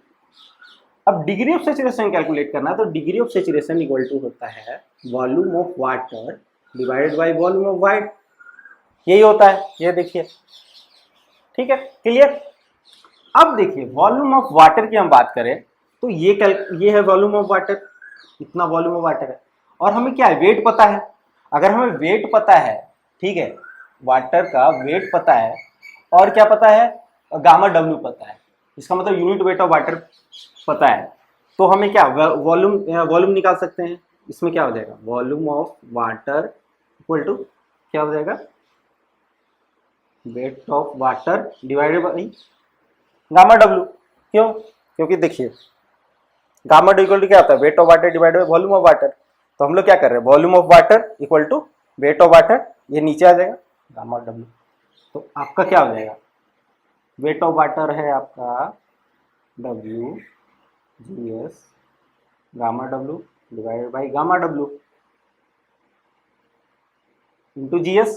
अब डिग्री ऑफ सेचुरेशन कैलकुलेट करना है, तो degree of saturation equal to होता है volume of water divided by volume of void, यही होता है, ये देखिए, ठीक है, क्लियर। अब देखिए वॉल्यूम ऑफ वाटर की हम बात करें, तो ये है वॉल्यूम ऑफ वाटर, इतना वॉल्यूम ऑफ वाटर है, और हमें क्या है, वेट पता है। अगर हमें वेट पता है, ठीक है, वाटर का वेट पता है, और क्या पता है, गामा डब्ल्यू पता है, इसका मतलब यूनिट वेट ऑफ वाटर पता है, तो हमें क्या वॉल्यूम निकाल सकते हैं। इसमें क्या हो जाएगा, volume of water equal to क्या हो जाएगा, weight of water divided by gamma डब्ल्यू। क्यों, क्योंकि देखिए गामा डब्ल्यू इक्वल टू क्या होता है, weight of water divided by volume of water, तो हम लोग क्या कर रहे हैं, volume of water equal to weight of water, ये नीचे आ जाएगा गामा डब्ल्यू, तो आपका क्या हो जाएगा, वेट ऑफ वाटर है आपका W GS gamma W divided by gamma W into GS,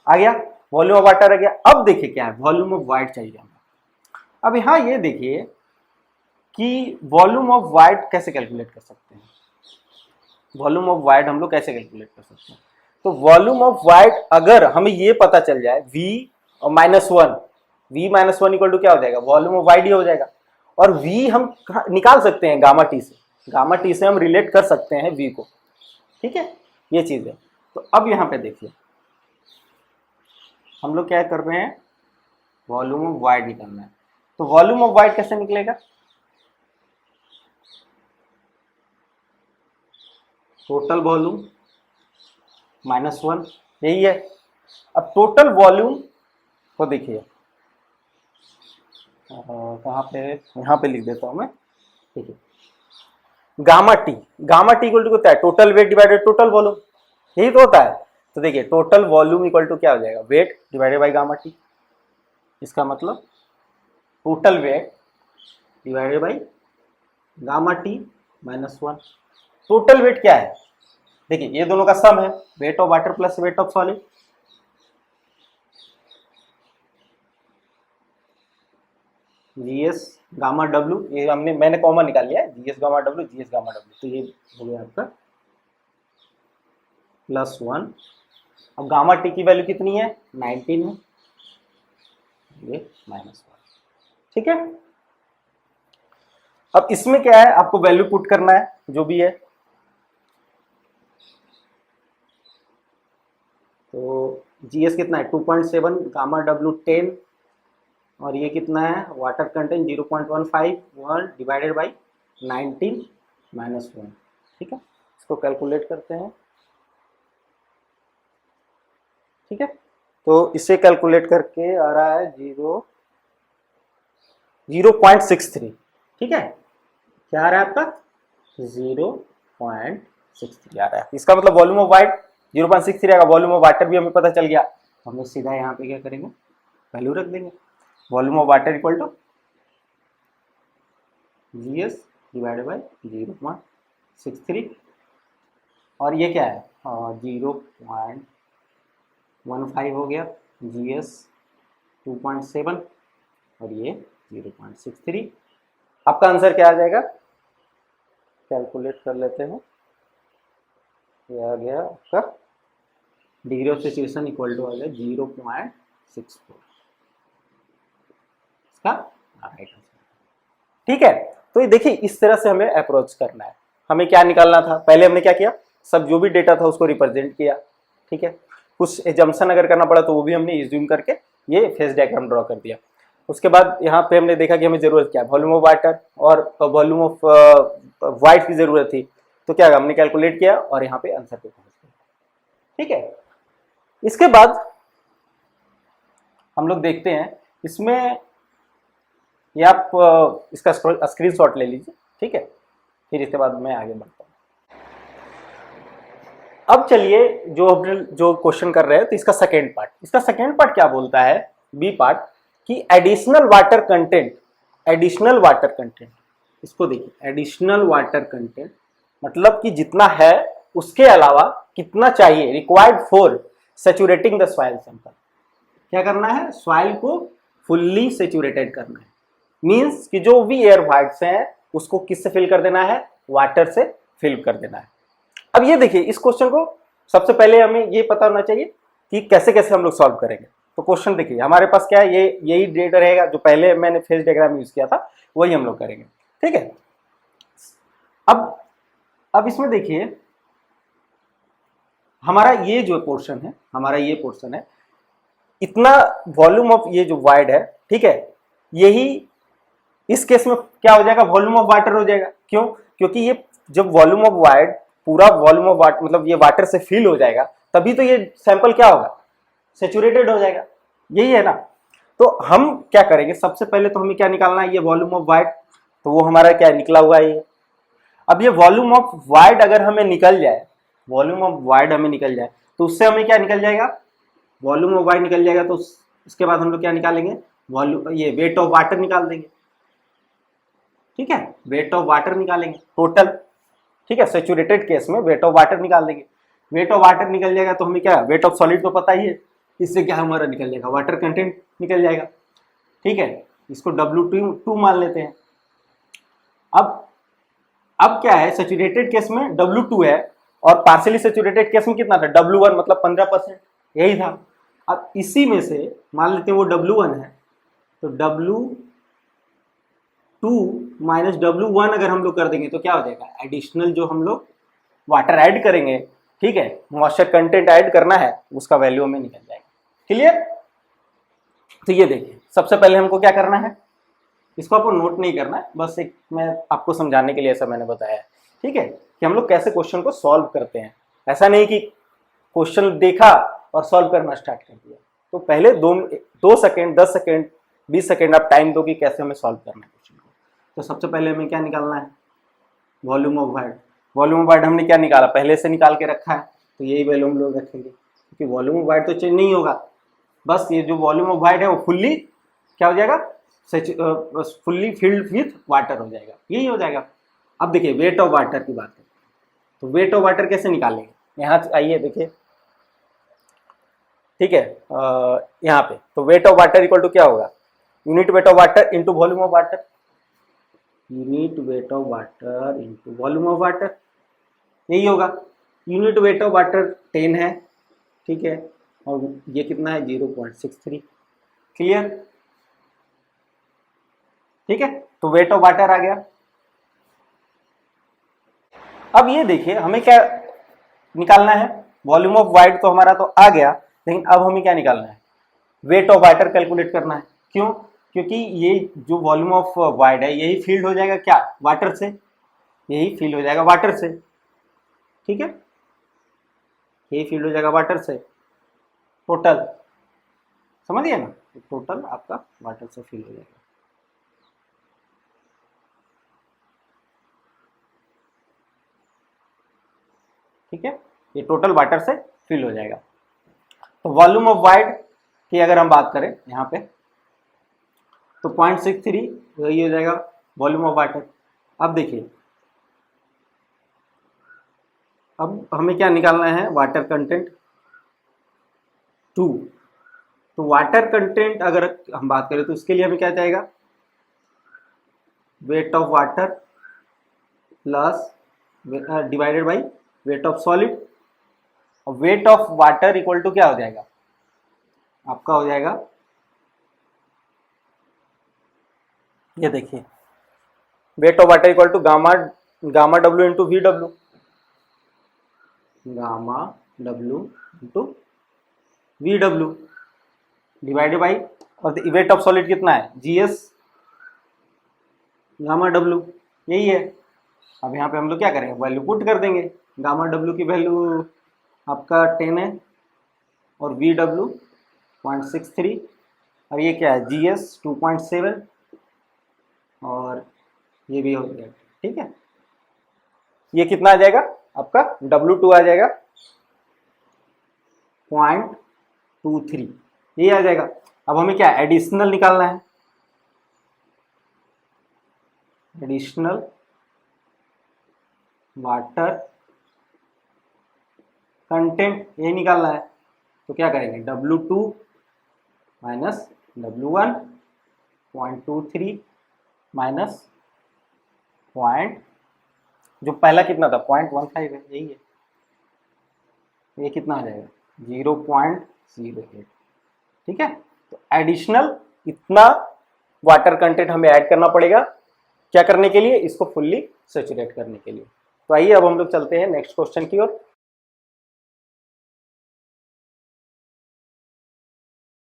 आ गया, वॉल्यूम ऑफ वाटर आ गया। अब देखिए क्या है, वॉल्यूम ऑफ वाइड चाहिए हमें। अब यहाँ ये देखिए कि वॉल्यूम ऑफ वाइड कैसे कैलकुलेट कर सकते हैं, वॉल्यूम ऑफ वाइड हम लोग कैसे कैलकुलेट कर सकते हैं। तो वॉल्यूम ऑफ वाइड अगर हमें ये पता चल जाए V और -1, V -1 इक्वल टू क्या हो जाएगा, वॉल्यूम ऑफ वाइड ही हो जाएगा, और V हम निकाल सकते हैं गामा टी से, गामा टी से हम रिलेट कर सकते हैं V को, ठीक है, ये चीज़ है। तो अब यहाँ पे देखिए हम लोग क्या कर रहे हैं, वॉल्यूम ऑफ वाइड निकालना है, तो वॉल्यूम ऑफ वाइड कैसे निकलेगा, टोटल वॉल्यूम -1, यही है। अब टोटल वॉल्यूम को देखिए, कहाँ पे, यहाँ पे लिख देता हूँ मैं, ठीक है, गामा टी इक्वल टू होता है total weight divided total volume, यही तो होता है। तो देखिए टोटल वॉल्यूम इक्वल टू क्या हो जाएगा, weight divided by gamma T, इसका मतलब total weight divided by gamma T -1। Total weight क्या है, देखिए ये दोनों का सम है, weight of water plus weight of solid, GS gamma W, ये मैंने कॉमन निकाल लिया है, GS गामा डब्ल्यू, तो ये हो गया आपका +1। अब गामा टी की वैल्यू कितनी है, 19 है, ये -1, ठीक है। अब इसमें क्या है, आपको वैल्यू पुट करना है जो भी है, तो GS कितना है 2.7, गामा डब्ल्यू 10, और ये कितना है, वाटर कंटेंट 0.15 डिवाइडेड बाई 19 -1, ठीक है। इसको कैलकुलेट करते हैं, ठीक है, तो इसे कैलकुलेट करके आ रहा है 0.63, ठीक है, क्या आ रहा है आपका 0.63, 0.63 आ रहा है। इसका मतलब वॉल्यूम ऑफ वाइड 0.63 आएगा, वॉल्यूम ऑफ वाटर भी हमें पता चल गया। हम लोग सीधा यहाँ पे क्या करेंगे, वैल्यू रख देंगे, volume of water equal to GS divided by 0.63, और ये क्या है 0.15 हो गया, GS 2.7 और ये 0.63। आपका आंसर क्या आ जाएगा, कैलकुलेट कर लेते हैं। ये आ गया आपका डिग्री ऑफ सिचुएशन इक्वल टू आ गया 0.64, इसका राइट आंसर। ठीक है, तो ये देखिए इस तरह से हमें अप्रोच करना है। हमें क्या निकालना था, पहले हमने क्या किया, सब जो भी डेटा था उसको रिप्रेजेंट किया। ठीक है, कुछ एजम्पशन अगर करना पड़ा तो वो भी हमने एज्यूम करके ये फेज डायग्राम ड्रॉ कर दिया। उसके बाद यहाँ पे हमने देखा कि हमें जरूरत क्या है, वॉल्यूम ऑफ वाटर और वॉल्यूम ऑफ वाइट की जरूरत थी, तो क्या हमने कैलकुलेट किया और यहाँ पे आंसर पे पहुंच गए। ठीक है, इसके बाद हम लोग देखते हैं इसमें, ये आप इसका स्क्रीनशॉट ले लीजिए। ठीक है, फिर इसके बाद मैं आगे बढ़ता हूँ। अब चलिए जो क्वेश्चन कर रहे हैं तो इसका सेकेंड पार्ट क्या बोलता है, बी पार्ट, कि एडिशनल वाटर कंटेंट, इसको देखिए, एडिशनल वाटर कंटेंट मतलब कि जितना है उसके अलावा कितना चाहिए, required for saturating the soil sample. क्या करना है, सॉइल को फुल्ली सैचुरेटेड करना है, मींस कि जो भी एयर वाइट्स हैं उसको किससे फिल कर देना है, वाटर से फिल कर देना है। अब ये देखिए, इस क्वेश्चन को सबसे पहले हमें ये पता होना चाहिए कि कैसे कैसे हम लोग सॉल्व करेंगे। तो क्वेश्चन देखिए हमारे पास क्या है, ये यही डेटा रहेगा जो पहले मैंने फेज डायग्राम यूज किया था, वही हम लोग करेंगे। ठीक है, अब इसमें देखिए हमारा ये जो पोर्शन है, इतना वॉल्यूम ऑफ ये जो वाइड है, ठीक है, यही इस केस में क्या हो जाएगा, वॉल्यूम ऑफ वाटर हो जाएगा। क्यों, क्योंकि ये जब वॉल्यूम ऑफ वाइड पूरा वॉल्यूम ऑफ वाटर मतलब ये वाटर से फिल हो जाएगा, तभी तो ये सैंपल क्या होगा, सेचुरेटेड हो जाएगा। यही है ना। तो हम क्या करेंगे, सबसे पहले तो हमें क्या निकालना है, ये वॉल्यूम ऑफ वाइड, तो वो हमारा क्या निकला हुआ है ये। अब ये वॉल्यूम ऑफ वाइड अगर हमें निकल जाए, तो उससे हमें क्या निकल जाएगा, वॉल्यूम ऑफ वाइड निकल जाएगा, तो उसके बाद हम लोग क्या निकालेंगे, वॉल्यूम, ये वेट ऑफ वाटर निकाल देंगे। ठीक है, वेट ऑफ वाटर निकालेंगे टोटल। ठीक है, सैचुरेटेड केस में वेट ऑफ वाटर निकाल देंगे। वेट ऑफ वाटर निकल जाएगा तो हमें क्या, वेट ऑफ सॉलिड तो पता ही है, इससे क्या हमारा निकल जाएगा, वाटर कंटेंट निकल जाएगा। ठीक है, इसको W2 मान लेते हैं। अब क्या है, सैचुरेटेड केस में W2 है और पार्शियली सैचुरेटेड केस में कितना था, W1 मतलब 15%, यही था। अब इसी में से मान लेते हैं वो W1 है, तो W2 माइनस W1 अगर हम लोग कर देंगे तो क्या हो जाएगा, एडिशनल जो हम लोग वाटर ऐड करेंगे, ठीक है, मॉइस्चर कंटेंट ऐड करना है, उसका वैल्यू हमें निकल जाएगा। क्लियर। तो ये देखिए, सबसे पहले हमको क्या करना है, इसको आपको नोट नहीं करना है, बस एक मैं आपको समझाने के लिए ऐसा मैंने बताया है। ठीक है, कि हम लोग कैसे क्वेश्चन को सॉल्व करते हैं। ऐसा नहीं कि क्वेश्चन देखा और सॉल्व करना स्टार्ट कर दिया। तो पहले 2 सेकेंड, 10 सेकेंड, 20 सेकेंड आप टाइम दो कि कैसे हमें सॉल्व करना है क्वेश्चन को। तो सबसे पहले हमें क्या निकालना है, volume of wide. Volume of wide हमने क्या निकाला, पहले से निकाल के रखा है, तो यही वैल्यू हम लोग रखेंगे, क्योंकि वॉल्यूम ऑफ वाइड तो चेंज नहीं होगा। बस ये जो वॉल्यूम ऑफ वाइड है वो फुल्ली क्या हो जाएगा, फुल्ली फिल्ड विथ वाटर हो जाएगा, यही हो जाएगा। अब देखिए वेट ऑफ वाटर की बात है, तो वेट ऑफ वाटर कैसे निकालेंगे, यहाँ आइए देखिए। ठीक है, यहाँ पे तो weight of water equal to क्या होगा, unit weight of water into volume of water, unit weight of water into volume of water, यही होगा। यूनिट वेट ऑफ वाटर 10 है, ठीक है, और ये कितना है 0.63। क्लियर। ठीक है, तो वेट ऑफ वाटर आ गया। अब ये देखिए हमें क्या निकालना है, वॉल्यूम ऑफ वाइड तो हमारा तो आ गया, लेकिन अब हमें क्या निकालना है, वेट ऑफ वाटर कैलकुलेट करना है। क्यों, क्योंकि ये जो वॉल्यूम ऑफ वाइड है यही फील्ड हो जाएगा क्या, वाटर से, यही फील्ड हो जाएगा वाटर से। ठीक है, यही फील्ड हो जाएगा वाटर से टोटल, समझिए ना, टोटल आपका वाटर से फील्ड हो जाएगा। ठीक है, ये टोटल वाटर से फिल हो जाएगा। तो वॉल्यूम ऑफ वाइड की अगर हम बात करें यहाँ पे, तो 0.63 यही हो जाएगा वॉल्यूम ऑफ वाटर। अब देखिए, अब हमें क्या निकालना है, वाटर कंटेंट 2। तो वाटर कंटेंट अगर हम बात करें तो इसके लिए हमें क्या चाहिएगा, weight of water plus divided by weight of solid. और weight of water equal to क्या हो जाएगा, आपका हो जाएगा, ये देखिए, weight of water equal to gamma W into V W, gamma W into V W divided by, और वेट ऑफ सॉलिड कितना है, जी एस गामा डब्ल्यू, यही है। अब यहाँ पे हम लोग क्या करेंगे, वैल्यू पुट कर देंगे। गामा डब्ल्यू की वैल्यू आपका 10 है और वी डब्ल्यू 0.63, और ये क्या है, जी एस 2.7, और ये भी हो गया, ठीक है। ये कितना आ जाएगा आपका, W2 आ जाएगा 0.23, ये आ जाएगा। अब हमें क्या एडिशनल निकालना है, एडिशनल वाटर कंटेंट ये निकालना है। तो क्या करेंगे, W2 माइनस W1 0.23 माइनस जो पहला कितना था 0.15 है, यही है, ये कितना आ जाएगा 0.08, ठीक है। तो एडिशनल इतना वाटर कंटेंट हमें ऐड करना पड़ेगा, क्या करने के लिए, इसको फुल्ली सैचुरेट करने के लिए। तो आइए अब हम लोग चलते हैं नेक्स्ट क्वेश्चन की ओर।